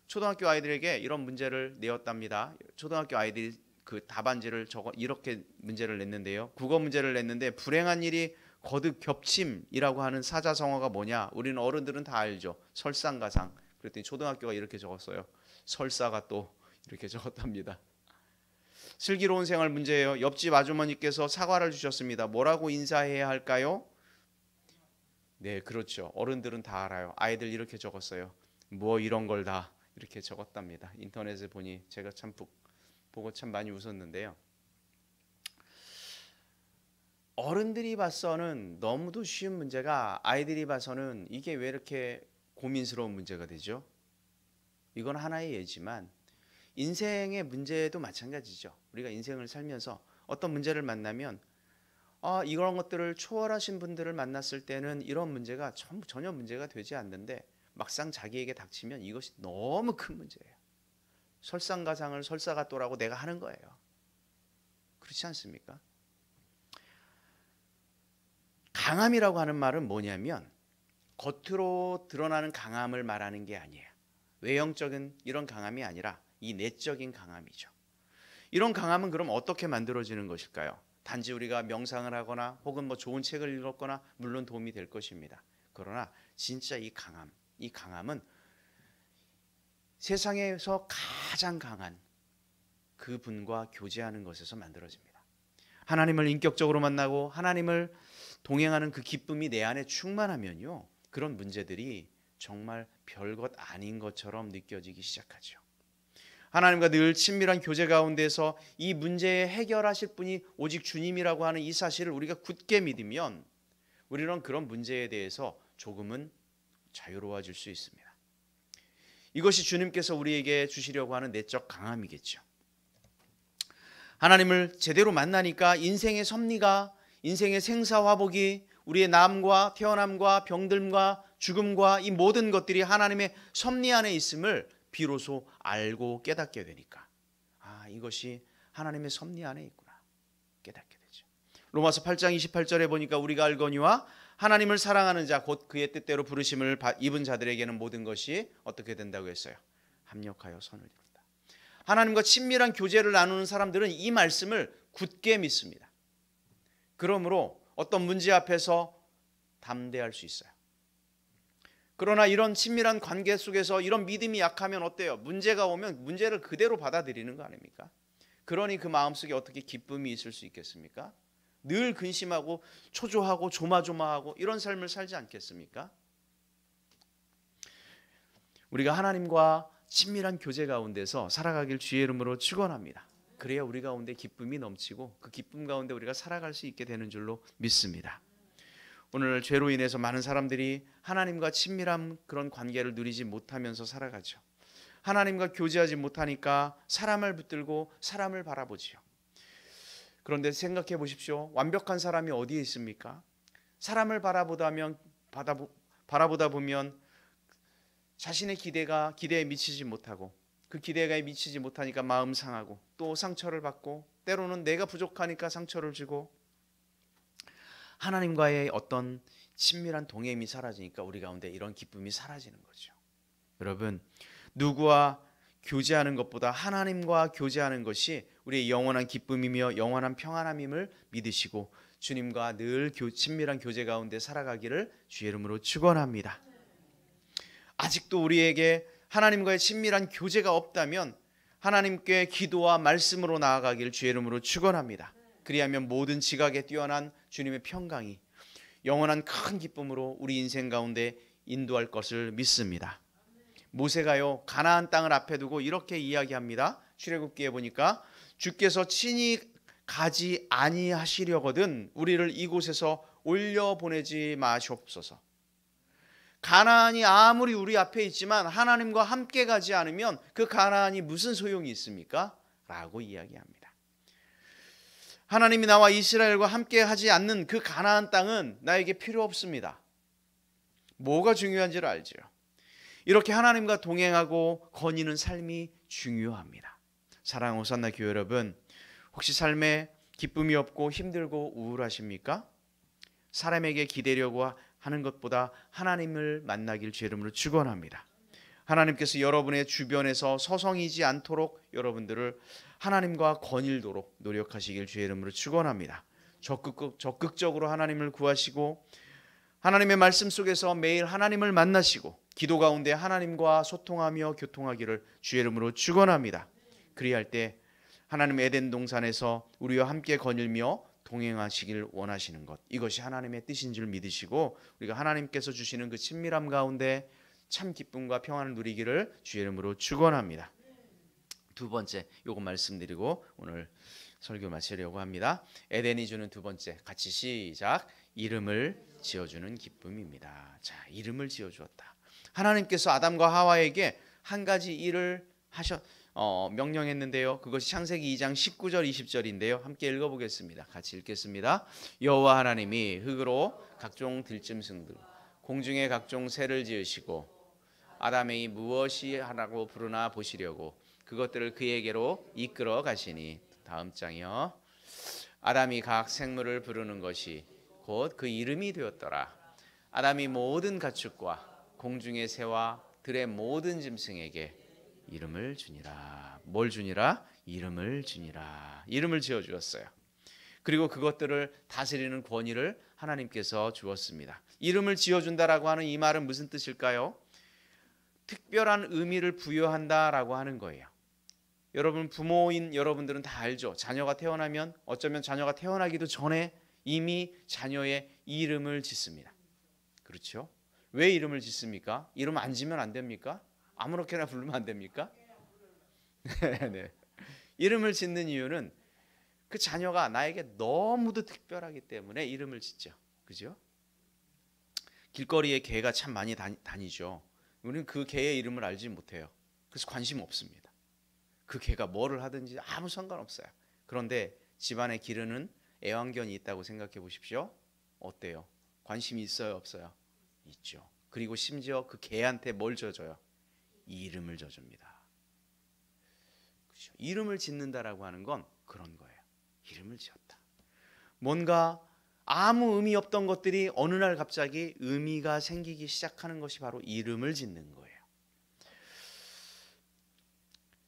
초등학교 아이들에게 이런 문제를 내었답니다. 초등학교 아이들이 그 답안지를 이렇게 문제를 냈는데요. 국어 문제를 냈는데 불행한 일이 거듭 겹침이라고 하는 사자성어가 뭐냐? 우리는 어른들은 다 알죠. 설상가상. 그랬더니 초등학교가 이렇게 적었어요. 설사가 또 이렇게 적었답니다. 슬기로운 생활 문제예요. 옆집 아주머니께서 사과를 주셨습니다. 뭐라고 인사해야 할까요? 네, 그렇죠. 어른들은 다 알아요. 아이들 이렇게 적었어요. 뭐 이런 걸 다 이렇게 적었답니다. 인터넷에 보니 제가 참 보고 참 많이 웃었는데요. 어른들이 봐서는 너무도 쉬운 문제가 아이들이 봐서는 이게 왜 이렇게 고민스러운 문제가 되죠? 이건 하나의 예지만 인생의 문제도 마찬가지죠. 우리가 인생을 살면서 어떤 문제를 만나면 이런 것들을 초월하신 분들을 만났을 때는 이런 문제가 전혀 문제가 되지 않는데 막상 자기에게 닥치면 이것이 너무 큰 문제예요. 설상가상을 설사가또라고 내가 하는 거예요. 그렇지 않습니까? 강함이라고 하는 말은 뭐냐면 겉으로 드러나는 강함을 말하는 게 아니에요. 외형적인 이런 강함이 아니라 이 내적인 강함이죠. 이런 강함은 그럼 어떻게 만들어지는 것일까요? 단지 우리가 명상을 하거나 혹은 뭐 좋은 책을 읽었거나 물론 도움이 될 것입니다. 그러나 진짜 이 강함은 세상에서 가장 강한 그분과 교제하는 것에서 만들어집니다. 하나님을 인격적으로 만나고 하나님을 동행하는 그 기쁨이 내 안에 충만하면요, 그런 문제들이 정말 별것 아닌 것처럼 느껴지기 시작하죠. 하나님과 늘 친밀한 교제 가운데서 이 문제에 해결하실 분이 오직 주님이라고 하는 이 사실을 우리가 굳게 믿으면 우리는 그런 문제에 대해서 조금은 자유로워질 수 있습니다. 이것이 주님께서 우리에게 주시려고 하는 내적 강함이겠죠. 하나님을 제대로 만나니까 인생의 섭리가, 인생의 생사화복이, 우리의 남과 태어남과 병듦과 죽음과 이 모든 것들이 하나님의 섭리 안에 있음을 비로소 알고 깨닫게 되니까, 이것이 하나님의 섭리 안에 있구나 깨닫게 되죠. 로마서 8장 28절에 보니까 우리가 알거니와 하나님을 사랑하는 자 곧 그의 뜻대로 부르심을 입은 자들에게는 모든 것이 어떻게 된다고 했어요? 합력하여 선을 이룬다. 하나님과 친밀한 교제를 나누는 사람들은 이 말씀을 굳게 믿습니다. 그러므로 어떤 문제 앞에서 담대할 수 있어요. 그러나 이런 친밀한 관계 속에서 이런 믿음이 약하면 어때요? 문제가 오면 문제를 그대로 받아들이는 거 아닙니까? 그러니 그 마음속에 어떻게 기쁨이 있을 수 있겠습니까? 늘 근심하고 초조하고 조마조마하고 이런 삶을 살지 않겠습니까? 우리가 하나님과 친밀한 교제 가운데서 살아가길 주의 이름으로 축원합니다. 그래야 우리 가운데 기쁨이 넘치고 그 기쁨 가운데 우리가 살아갈 수 있게 되는 줄로 믿습니다. 오늘 죄로 인해서 많은 사람들이 하나님과 친밀한 그런 관계를 누리지 못하면서 살아가죠. 하나님과 교제하지 못하니까 사람을 붙들고 사람을 바라보지요. 그런데 생각해 보십시오. 완벽한 사람이 어디에 있습니까? 사람을 바라보다 보면 자신의 기대에 미치지 못하고 그 기대에 미치지 못하니까 마음 상하고 또 상처를 받고 때로는 내가 부족하니까 상처를 주고 하나님과의 어떤 친밀한 동행이 사라지니까 우리 가운데 이런 기쁨이 사라지는 거죠. 여러분, 누구와 교제하는 것보다 하나님과 교제하는 것이 우리의 영원한 기쁨이며 영원한 평안함임을 믿으시고 주님과 늘 친밀한 교제 가운데 살아가기를 주의 이름으로 축원합니다. 아직도 우리에게 하나님과의 친밀한 교제가 없다면 하나님께 기도와 말씀으로 나아가기를 주의 이름으로 축원합니다. 그리하면 모든 지각에 뛰어난 주님의 평강이 영원한 큰 기쁨으로 우리 인생 가운데 인도할 것을 믿습니다. 모세가요 가나안 땅을 앞에 두고 이렇게 이야기합니다. 출애굽기에 보니까 주께서 친히 가지 아니하시려거든 우리를 이곳에서 올려보내지 마시옵소서. 가나안이 아무리 우리 앞에 있지만 하나님과 함께 가지 않으면 그 가나안이 무슨 소용이 있습니까? 라고 이야기합니다. 하나님이 나와 이스라엘과 함께 하지 않는 그 가나안 땅은 나에게 필요 없습니다. 뭐가 중요한지를 알죠. 이렇게 하나님과 동행하고 거니는 삶이 중요합니다. 사랑하는 호산나 교회 여러분, 혹시 삶에 기쁨이 없고 힘들고 우울하십니까? 사람에게 기대려고 하는 것보다 하나님을 만나길 주의 이름으로 축원합니다. 하나님께서 여러분의 주변에서 서성이지 않도록 여러분들을 하나님과 거닐도록 노력하시길 주의 이름으로 축원합니다. 적극적으로 하나님을 구하시고 하나님의 말씀 속에서 매일 하나님을 만나시고 기도 가운데 하나님과 소통하며 교통하기를 주의 이름으로 축원합니다. 그리할 때 하나님의 에덴 동산에서 우리와 함께 거닐며 동행하시길 원하시는 것, 이것이 하나님의 뜻인 줄 믿으시고 우리가 하나님께서 주시는 그 친밀함 가운데 참 기쁨과 평안을 누리기를 주의 이름으로 축원합니다. 두 번째 요거 말씀드리고 오늘 설교 마치려고 합니다. 에덴이 주는 두 번째, 같이 시작. 이름을 지어주는 기쁨입니다. 자, 이름을 지어주었다. 하나님께서 아담과 하와에게 한 가지 일을 명령했는데요. 그것이 창세기 2장 19절 20절인데요. 함께 읽어보겠습니다. 같이 읽겠습니다. 여호와 하나님이 흙으로 각종 들짐승들 공중에 각종 새를 지으시고 아담이 무엇이 하라고 부르나 보시려고 그것들을 그에게로 이끌어 가시니, 다음 장이요. 아담이 각 생물을 부르는 것이 곧 그 이름이 되었더라. 아담이 모든 가축과 공중의 새와 들의 모든 짐승에게 이름을 주니라. 뭘 주니라? 이름을 주니라. 이름을 지어 주었어요. 그리고 그것들을 다스리는 권위를 하나님께서 주었습니다. 이름을 지어 준다라고 하는 이 말은 무슨 뜻일까요? 특별한 의미를 부여한다라고 하는 거예요. 여러분, 부모인 여러분들은 다 알죠. 자녀가 태어나면 어쩌면 자녀가 태어나기도 전에 이미 자녀의 이름을 짓습니다. 그렇죠? 왜 이름을 짓습니까? 이름 안 지면 안 됩니까? 아무렇게나 부르면 안 됩니까? 네. 이름을 짓는 이유는 그 자녀가 나에게 너무도 특별하기 때문에 이름을 짓죠. 그죠? 길거리에 개가 참 많이 다니죠. 우리는 그 개의 이름을 알지 못해요. 그래서 관심 없습니다. 그 개가 뭐를 하든지 아무 상관없어요. 그런데 집안에 기르는 애완견이 있다고 생각해 보십시오. 어때요? 관심이 있어요, 없어요? 있죠. 그리고 심지어 그 개한테 뭘 져줘요? 이름을 져줍니다. 그렇죠? 이름을 짓는다라고 하는 건 그런 거예요. 이름을 지었다. 뭔가 아무 의미 없던 것들이 어느 날 갑자기 의미가 생기기 시작하는 것이 바로 이름을 짓는 거예요.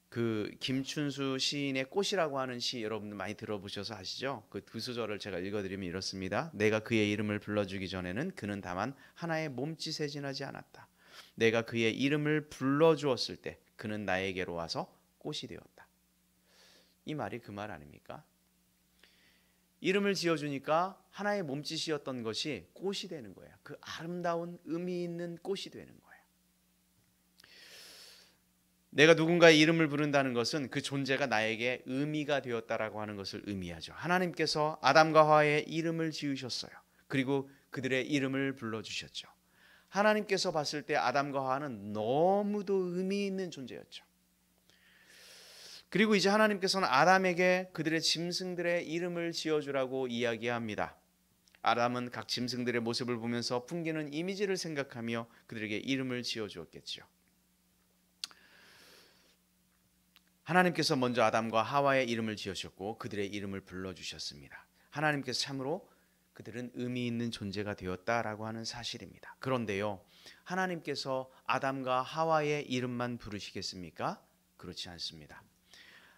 그 김춘수 시인의 꽃이라고 하는 시 여러분들 많이 들어보셔서 아시죠? 그 두 소절을 제가 읽어드리면 이렇습니다. 내가 그의 이름을 불러주기 전에는 그는 다만 하나의 몸짓에 지나지 않았다. 내가 그의 이름을 불러주었을 때 그는 나에게로 와서 꽃이 되었다. 이 말이 그 말 아닙니까? 이름을 지어주니까 하나의 몸짓이었던 것이 꽃이 되는 거예요. 그 아름다운 의미 있는 꽃이 되는 거예요. 내가 누군가의 이름을 부른다는 것은 그 존재가 나에게 의미가 되었다라고 하는 것을 의미하죠. 하나님께서 아담과 하와의 이름을 지으셨어요. 그리고 그들의 이름을 불러주셨죠. 하나님께서 봤을 때 아담과 하와는 너무도 의미 있는 존재였죠. 그리고 이제 하나님께서는 아담에게 그들의 짐승들의 이름을 지어주라고 이야기합니다. 아담은 각 짐승들의 모습을 보면서 풍기는 이미지를 생각하며 그들에게 이름을 지어주었겠죠. 하나님께서 먼저 아담과 하와의 이름을 지으셨고 그들의 이름을 불러주셨습니다. 하나님께서 참으로 그들은 의미 있는 존재가 되었다라고 하는 사실입니다. 그런데요, 하나님께서 아담과 하와의 이름만 부르시겠습니까? 그렇지 않습니다.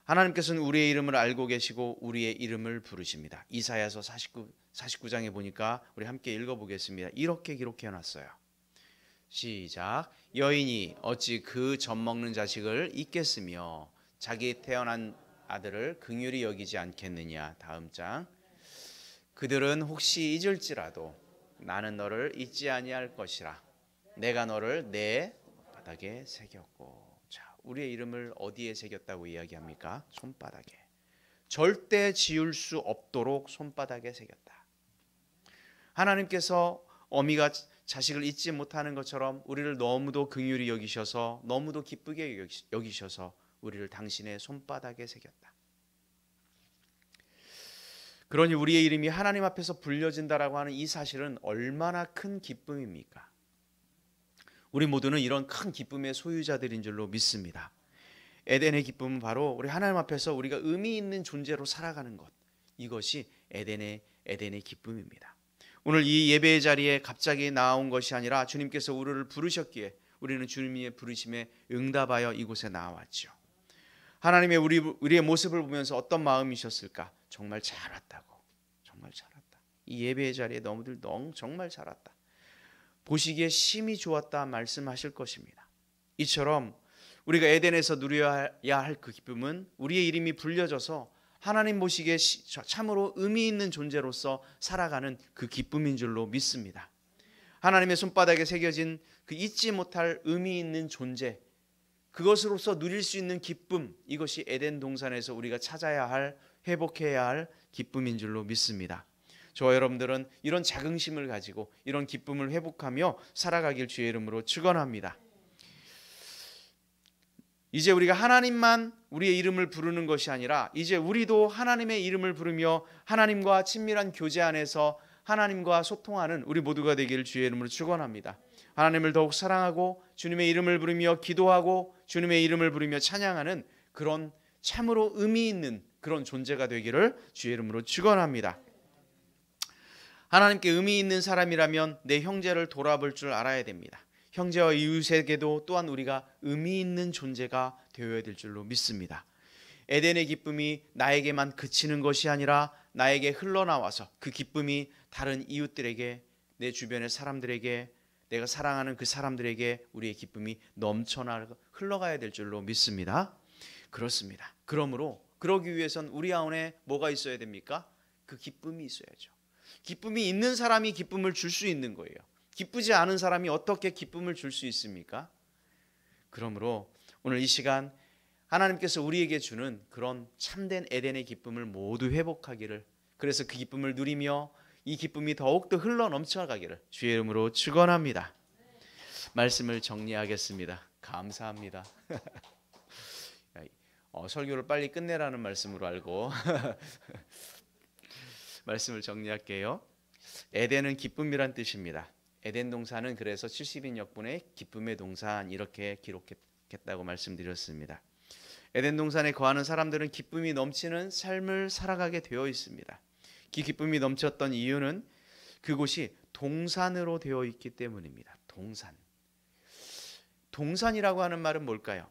하나님께서는 우리의 이름을 알고 계시고 우리의 이름을 부르십니다. 이사야서 49장에 보니까 우리 함께 읽어보겠습니다. 이렇게 기록해놨어요. 시작. 여인이 어찌 그 젖먹는 자식을 잊겠으며 자기 태어난 아들을 긍휼히 여기지 않겠느냐. 다음 장. 그들은 혹시 잊을지라도 나는 너를 잊지 아니할 것이라. 내가 너를 내 바닥에 새겼고. 자, 우리의 이름을 어디에 새겼다고 이야기합니까? 손바닥에. 절대 지울 수 없도록 손바닥에 새겼다. 하나님께서 어미가 자식을 잊지 못하는 것처럼 우리를 너무도 긍휼히 여기셔서 너무도 기쁘게 여기셔서 우리를 당신의 손바닥에 새겼다. 그러니 우리의 이름이 하나님 앞에서 불려진다라고 하는 이 사실은 얼마나 큰 기쁨입니까? 우리 모두는 이런 큰 기쁨의 소유자들인 줄로 믿습니다. 에덴의 기쁨은 바로 우리 하나님 앞에서 우리가 의미 있는 존재로 살아가는 것. 이것이 에덴의 기쁨입니다. 오늘 이 예배의 자리에 갑자기 나온 것이 아니라 주님께서 우리를 부르셨기에 우리는 주님의 부르심에 응답하여 이곳에 나왔죠. 하나님의 우리의 모습을 보면서 어떤 마음이셨을까? 정말 잘 왔다고. 정말 잘 왔다. 이 예배의 자리에 너무들 정말 잘 왔다. 보시기에 심히 좋았다 말씀하실 것입니다. 이처럼 우리가 에덴에서 누려야 할 그 기쁨은 우리의 이름이 불려져서 하나님 보시기에 참으로 의미 있는 존재로서 살아가는 그 기쁨인 줄로 믿습니다. 하나님의 손바닥에 새겨진 그 잊지 못할 의미 있는 존재, 그것으로서 누릴 수 있는 기쁨, 이것이 에덴 동산에서 우리가 찾아야 할, 회복해야 할 기쁨인 줄로 믿습니다. 저와 여러분들은 이런 자긍심을 가지고 이런 기쁨을 회복하며 살아가길 주의 이름으로 축원합니다. 이제 우리가 하나님만 우리의 이름을 부르는 것이 아니라 이제 우리도 하나님의 이름을 부르며 하나님과 친밀한 교제 안에서 하나님과 소통하는 우리 모두가 되기를 주의 이름으로 축원합니다. 하나님을 더욱 사랑하고 주님의 이름을 부르며 기도하고 주님의 이름을 부르며 찬양하는 그런 참으로 의미 있는 그런 존재가 되기를 주의 이름으로 축원합니다. 하나님께 의미 있는 사람이라면 내 형제를 돌아볼 줄 알아야 됩니다. 형제와 이웃에게도 또한 우리가 의미 있는 존재가 되어야 될 줄로 믿습니다. 에덴의 기쁨이 나에게만 그치는 것이 아니라 나에게 흘러나와서 그 기쁨이 다른 이웃들에게, 내 주변의 사람들에게, 내가 사랑하는 그 사람들에게 우리의 기쁨이 넘쳐나 흘러가야 될 줄로 믿습니다. 그렇습니다. 그러므로 그러기 위해선 우리 안에 뭐가 있어야 됩니까? 그 기쁨이 있어야죠. 기쁨이 있는 사람이 기쁨을 줄 수 있는 거예요. 기쁘지 않은 사람이 어떻게 기쁨을 줄 수 있습니까? 그러므로 오늘 이 시간 하나님께서 우리에게 주는 그런 참된 에덴의 기쁨을 모두 회복하기를, 그래서 그 기쁨을 누리며 이 기쁨이 더욱더 흘러 넘쳐가기를 주의 이름으로 축원합니다. 말씀을 정리하겠습니다. 감사합니다. 설교를 빨리 끝내라는 말씀으로 알고 말씀을 정리할게요. 에덴은 기쁨이란 뜻입니다. 에덴 동산은 그래서 70인 역분의 기쁨의 동산 이렇게 기록했다고 말씀드렸습니다. 에덴 동산에 거하는 사람들은 기쁨이 넘치는 삶을 살아가게 되어 있습니다. 그 기쁨이 넘쳤던 이유는 그곳이 동산으로 되어 있기 때문입니다. 동산이라고 하는 말은 뭘까요?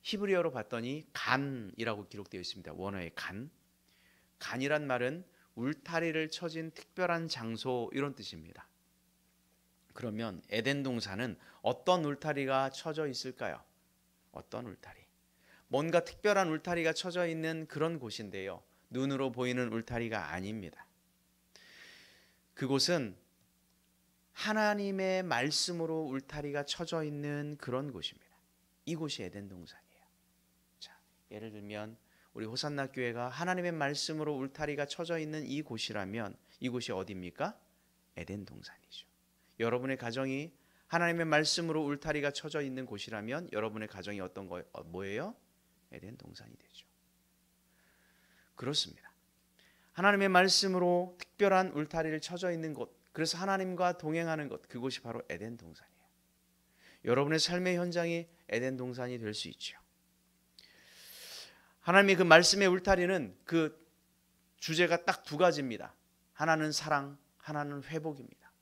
히브리어로 봤더니 간이라고 기록되어 있습니다. 원어의 간. 간이란 말은 울타리를 쳐진 특별한 장소 이런 뜻입니다. 그러면 에덴 동산은 어떤 울타리가 쳐져 있을까요? 어떤 울타리? 뭔가 특별한 울타리가 쳐져 있는 그런 곳인데요. 눈으로 보이는 울타리가 아닙니다. 그곳은 하나님의 말씀으로 울타리가 쳐져 있는 그런 곳입니다. 이곳이 에덴 동산이에요. 자, 예를 들면 우리 호산나 교회가 하나님의 말씀으로 울타리가 쳐져 있는 이 곳이라면 이곳이 어디입니까? 에덴 동산이죠. 여러분의 가정이 하나님의 말씀으로 울타리가 쳐져 있는 곳이라면 여러분의 가정이 어떤 거예요? 뭐예요? 에덴 동산이 되죠. 그렇습니다. 하나님의 말씀으로 특별한 울타리를 쳐져 있는 곳, 그래서 하나님과 동행하는 곳, 그곳이 바로 에덴 동산이에요. 여러분의 삶의 현장이 에덴 동산이 될 수 있죠. 하나님의 그 말씀의 울타리는 그 주제가 딱 두 가지입니다. 하나는 사랑, 하나는 회복입니다.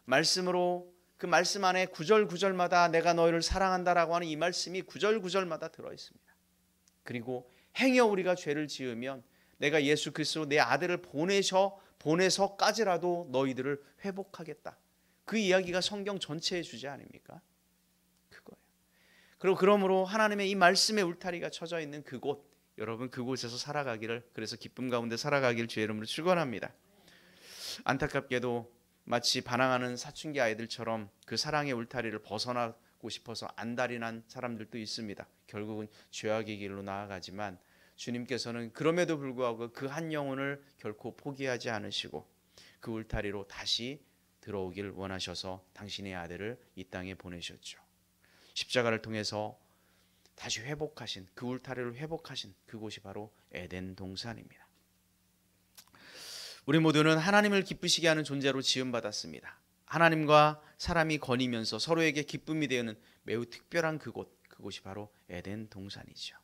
말씀으로 그 말씀 안에 구절구절마다 내가 너희를 사랑한다라고 하는 이 말씀이 구절구절마다 들어있습니다. 그리고 행여 우리가 죄를 지으면 내가 예수 그리스도 내 아들을 보내서까지라도 너희들을 회복하겠다. 그 이야기가 성경 전체의 주제 아닙니까? 그거예요. 그리고 그러므로 하나님의 이 말씀의 울타리가 쳐져 있는 그곳, 여러분 그곳에서 살아가기를, 그래서 기쁨 가운데 살아가기를 주의 이름으로 축원합니다. 안타깝게도 마치 반항하는 사춘기 아이들처럼 그 사랑의 울타리를 벗어나고 싶어서 안달이 난 사람들도 있습니다. 결국은 죄악의 길로 나아가지만 주님께서는 그럼에도 불구하고 그 한 영혼을 결코 포기하지 않으시고 그 울타리로 다시 들어오길 원하셔서 당신의 아들을 이 땅에 보내셨죠. 십자가를 통해서 다시 회복하신, 그 울타리를 회복하신 그곳이 바로 에덴 동산입니다. 우리 모두는 하나님을 기쁘시게 하는 존재로 지음받았습니다. 하나님과 사람이 거니면서 서로에게 기쁨이 되는 매우 특별한 그곳이 바로 에덴 동산이죠.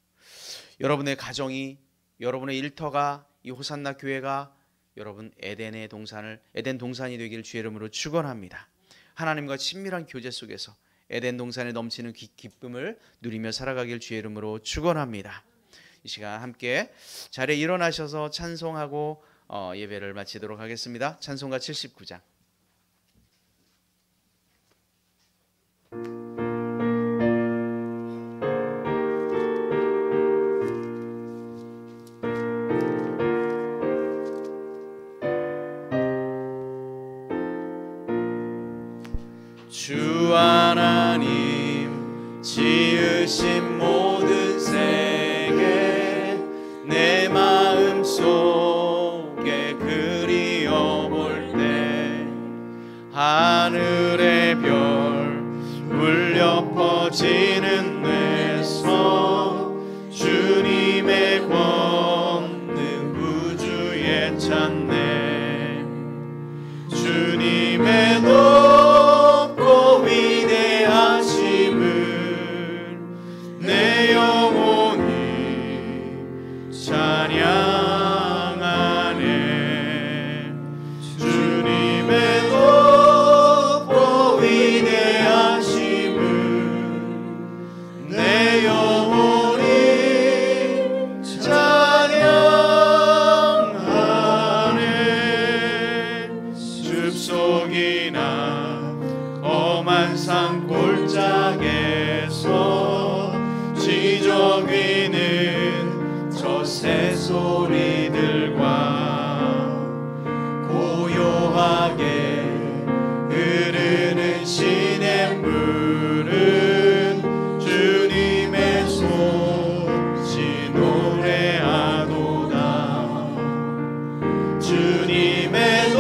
여러분의 가정이, 여러분의 일터가, 이 호산나 교회가 여러분 에덴 동산이 되기를 주의 이름으로 축원합니다. 하나님과 친밀한 교제 속에서 에덴 동산에 넘치는 기쁨을 누리며 살아가길 주의 이름으로 축원합니다. 이 시간 함께 자리에 일어나셔서 찬송하고 예배를 마치도록 하겠습니다. 찬송가 79장. 주 하나님 지으신 모든 세계 내 마음 속에 그리워 볼 때 하늘의 별 울려 퍼지는 뇌성 주님의 권능 우주에 찾네. 주님의 높고 위대하심을 내 영혼이 찬양하네. 주님의 높고 위대하심을 내 영혼이 찬양하네. 숲속이나 험한 산 골짜기에서 지저귀는 저 새소리들과 고요하게 흐르는 시냇물은 주님의 솜씨 노래하도다. 주님의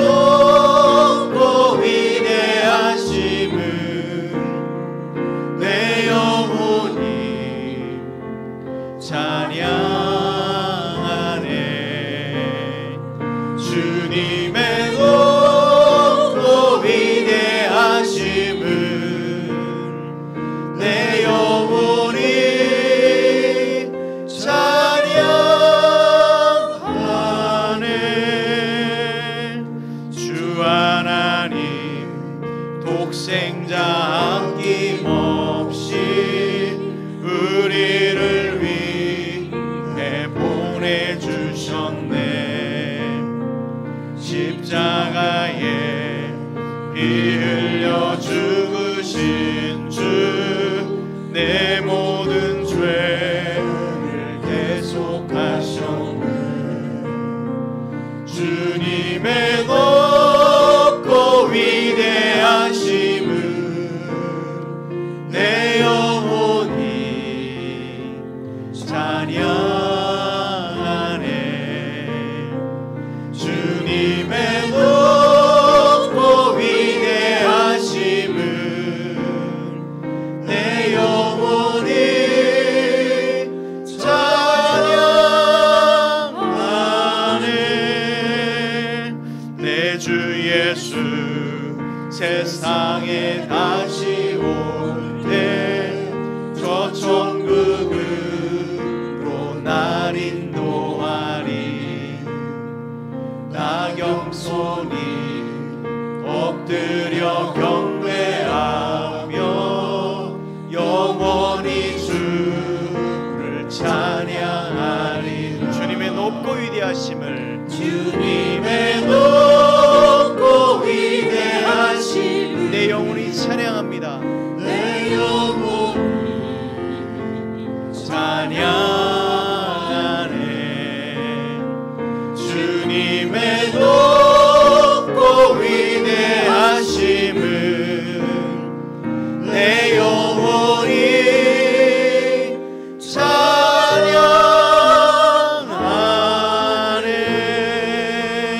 독생자 아낌없이 우리를 위해 보내주셨네. 십자가에 피 흘려 죽으신 주, 내 모든 죄를 대속하셨네. 주님의 높고 위대하심을 내 영혼이 찬양하네. 주님의 높고 위대하심을 내 영혼이 찬양하네. 내 주 예수 세상에 다시 올 때 저 천국으로 날 인도하리. 나 겸손히 엎드려 경배하며 영원히 주를 찬양하리. 주님의 높고 위대하심을, 주님의 높고 위대하심을 내 영혼이 찬양합니다. 내 영혼이 찬양하네. 주님의 높고 위대하심을 내 영혼이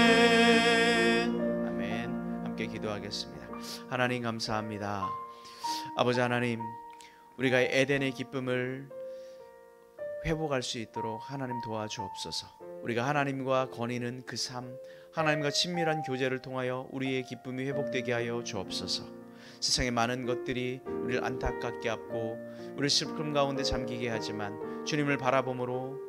찬양하네. 아멘. 함께 기도하겠습니다. 하나님 감사합니다. 아버지 하나님, 우리가 에덴의 기쁨을 회복할 수 있도록 하나님 도와주옵소서. 우리가 하나님과 거니는 그 삶, 하나님과 친밀한 교제를 통하여 우리의 기쁨이 회복되게 하여 주옵소서. 세상의 많은 것들이 우리를 안타깝게 하고 우리를 슬픔 가운데 잠기게 하지만 주님을 바라봄으로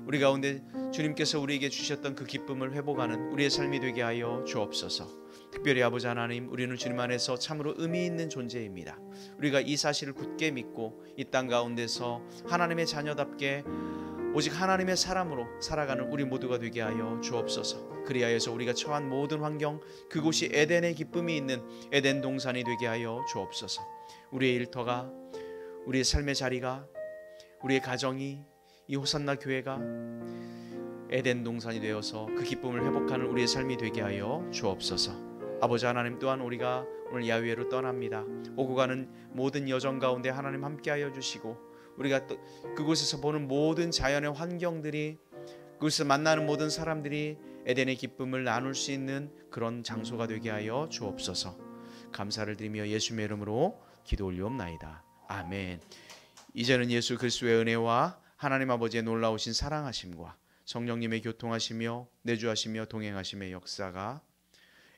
우리 가운데 주님께서 우리에게 주셨던 그 기쁨을 회복하는 우리의 삶이 되게 하여 주옵소서. 특별히 아버지 하나님, 우리는 주님 안에서 참으로 의미 있는 존재입니다. 우리가 이 사실을 굳게 믿고 이 땅 가운데서 하나님의 자녀답게 오직 하나님의 사람으로 살아가는 우리 모두가 되게 하여 주옵소서. 그리하여서 우리가 처한 모든 환경, 그곳이 에덴의 기쁨이 있는 에덴 동산이 되게 하여 주옵소서. 우리의 일터가, 우리의 삶의 자리가, 우리의 가정이, 이 호산나 교회가 에덴 동산이 되어서 그 기쁨을 회복하는 우리의 삶이 되게 하여 주옵소서. 아버지 하나님, 또한 우리가 오늘 야외로 떠납니다. 오고 가는 모든 여정 가운데 하나님 함께하여 주시고, 우리가 또 그곳에서 보는 모든 자연의 환경들이, 그곳에서 만나는 모든 사람들이 에덴의 기쁨을 나눌 수 있는 그런 장소가 되게 하여 주옵소서. 감사를 드리며 예수님의 이름으로 기도 올리옵나이다. 아멘. 이제는 예수 그리스도의 은혜와 하나님 아버지의 놀라우신 사랑하심과 성령님의 교통하시며 내주하시며 동행하심의 역사가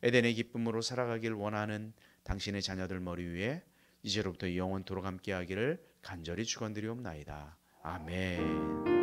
에덴의 기쁨으로 살아가길 원하는 당신의 자녀들 머리 위에 이제로부터 영원토록 함께하기를 간절히 축원드리옵나이다. 아멘.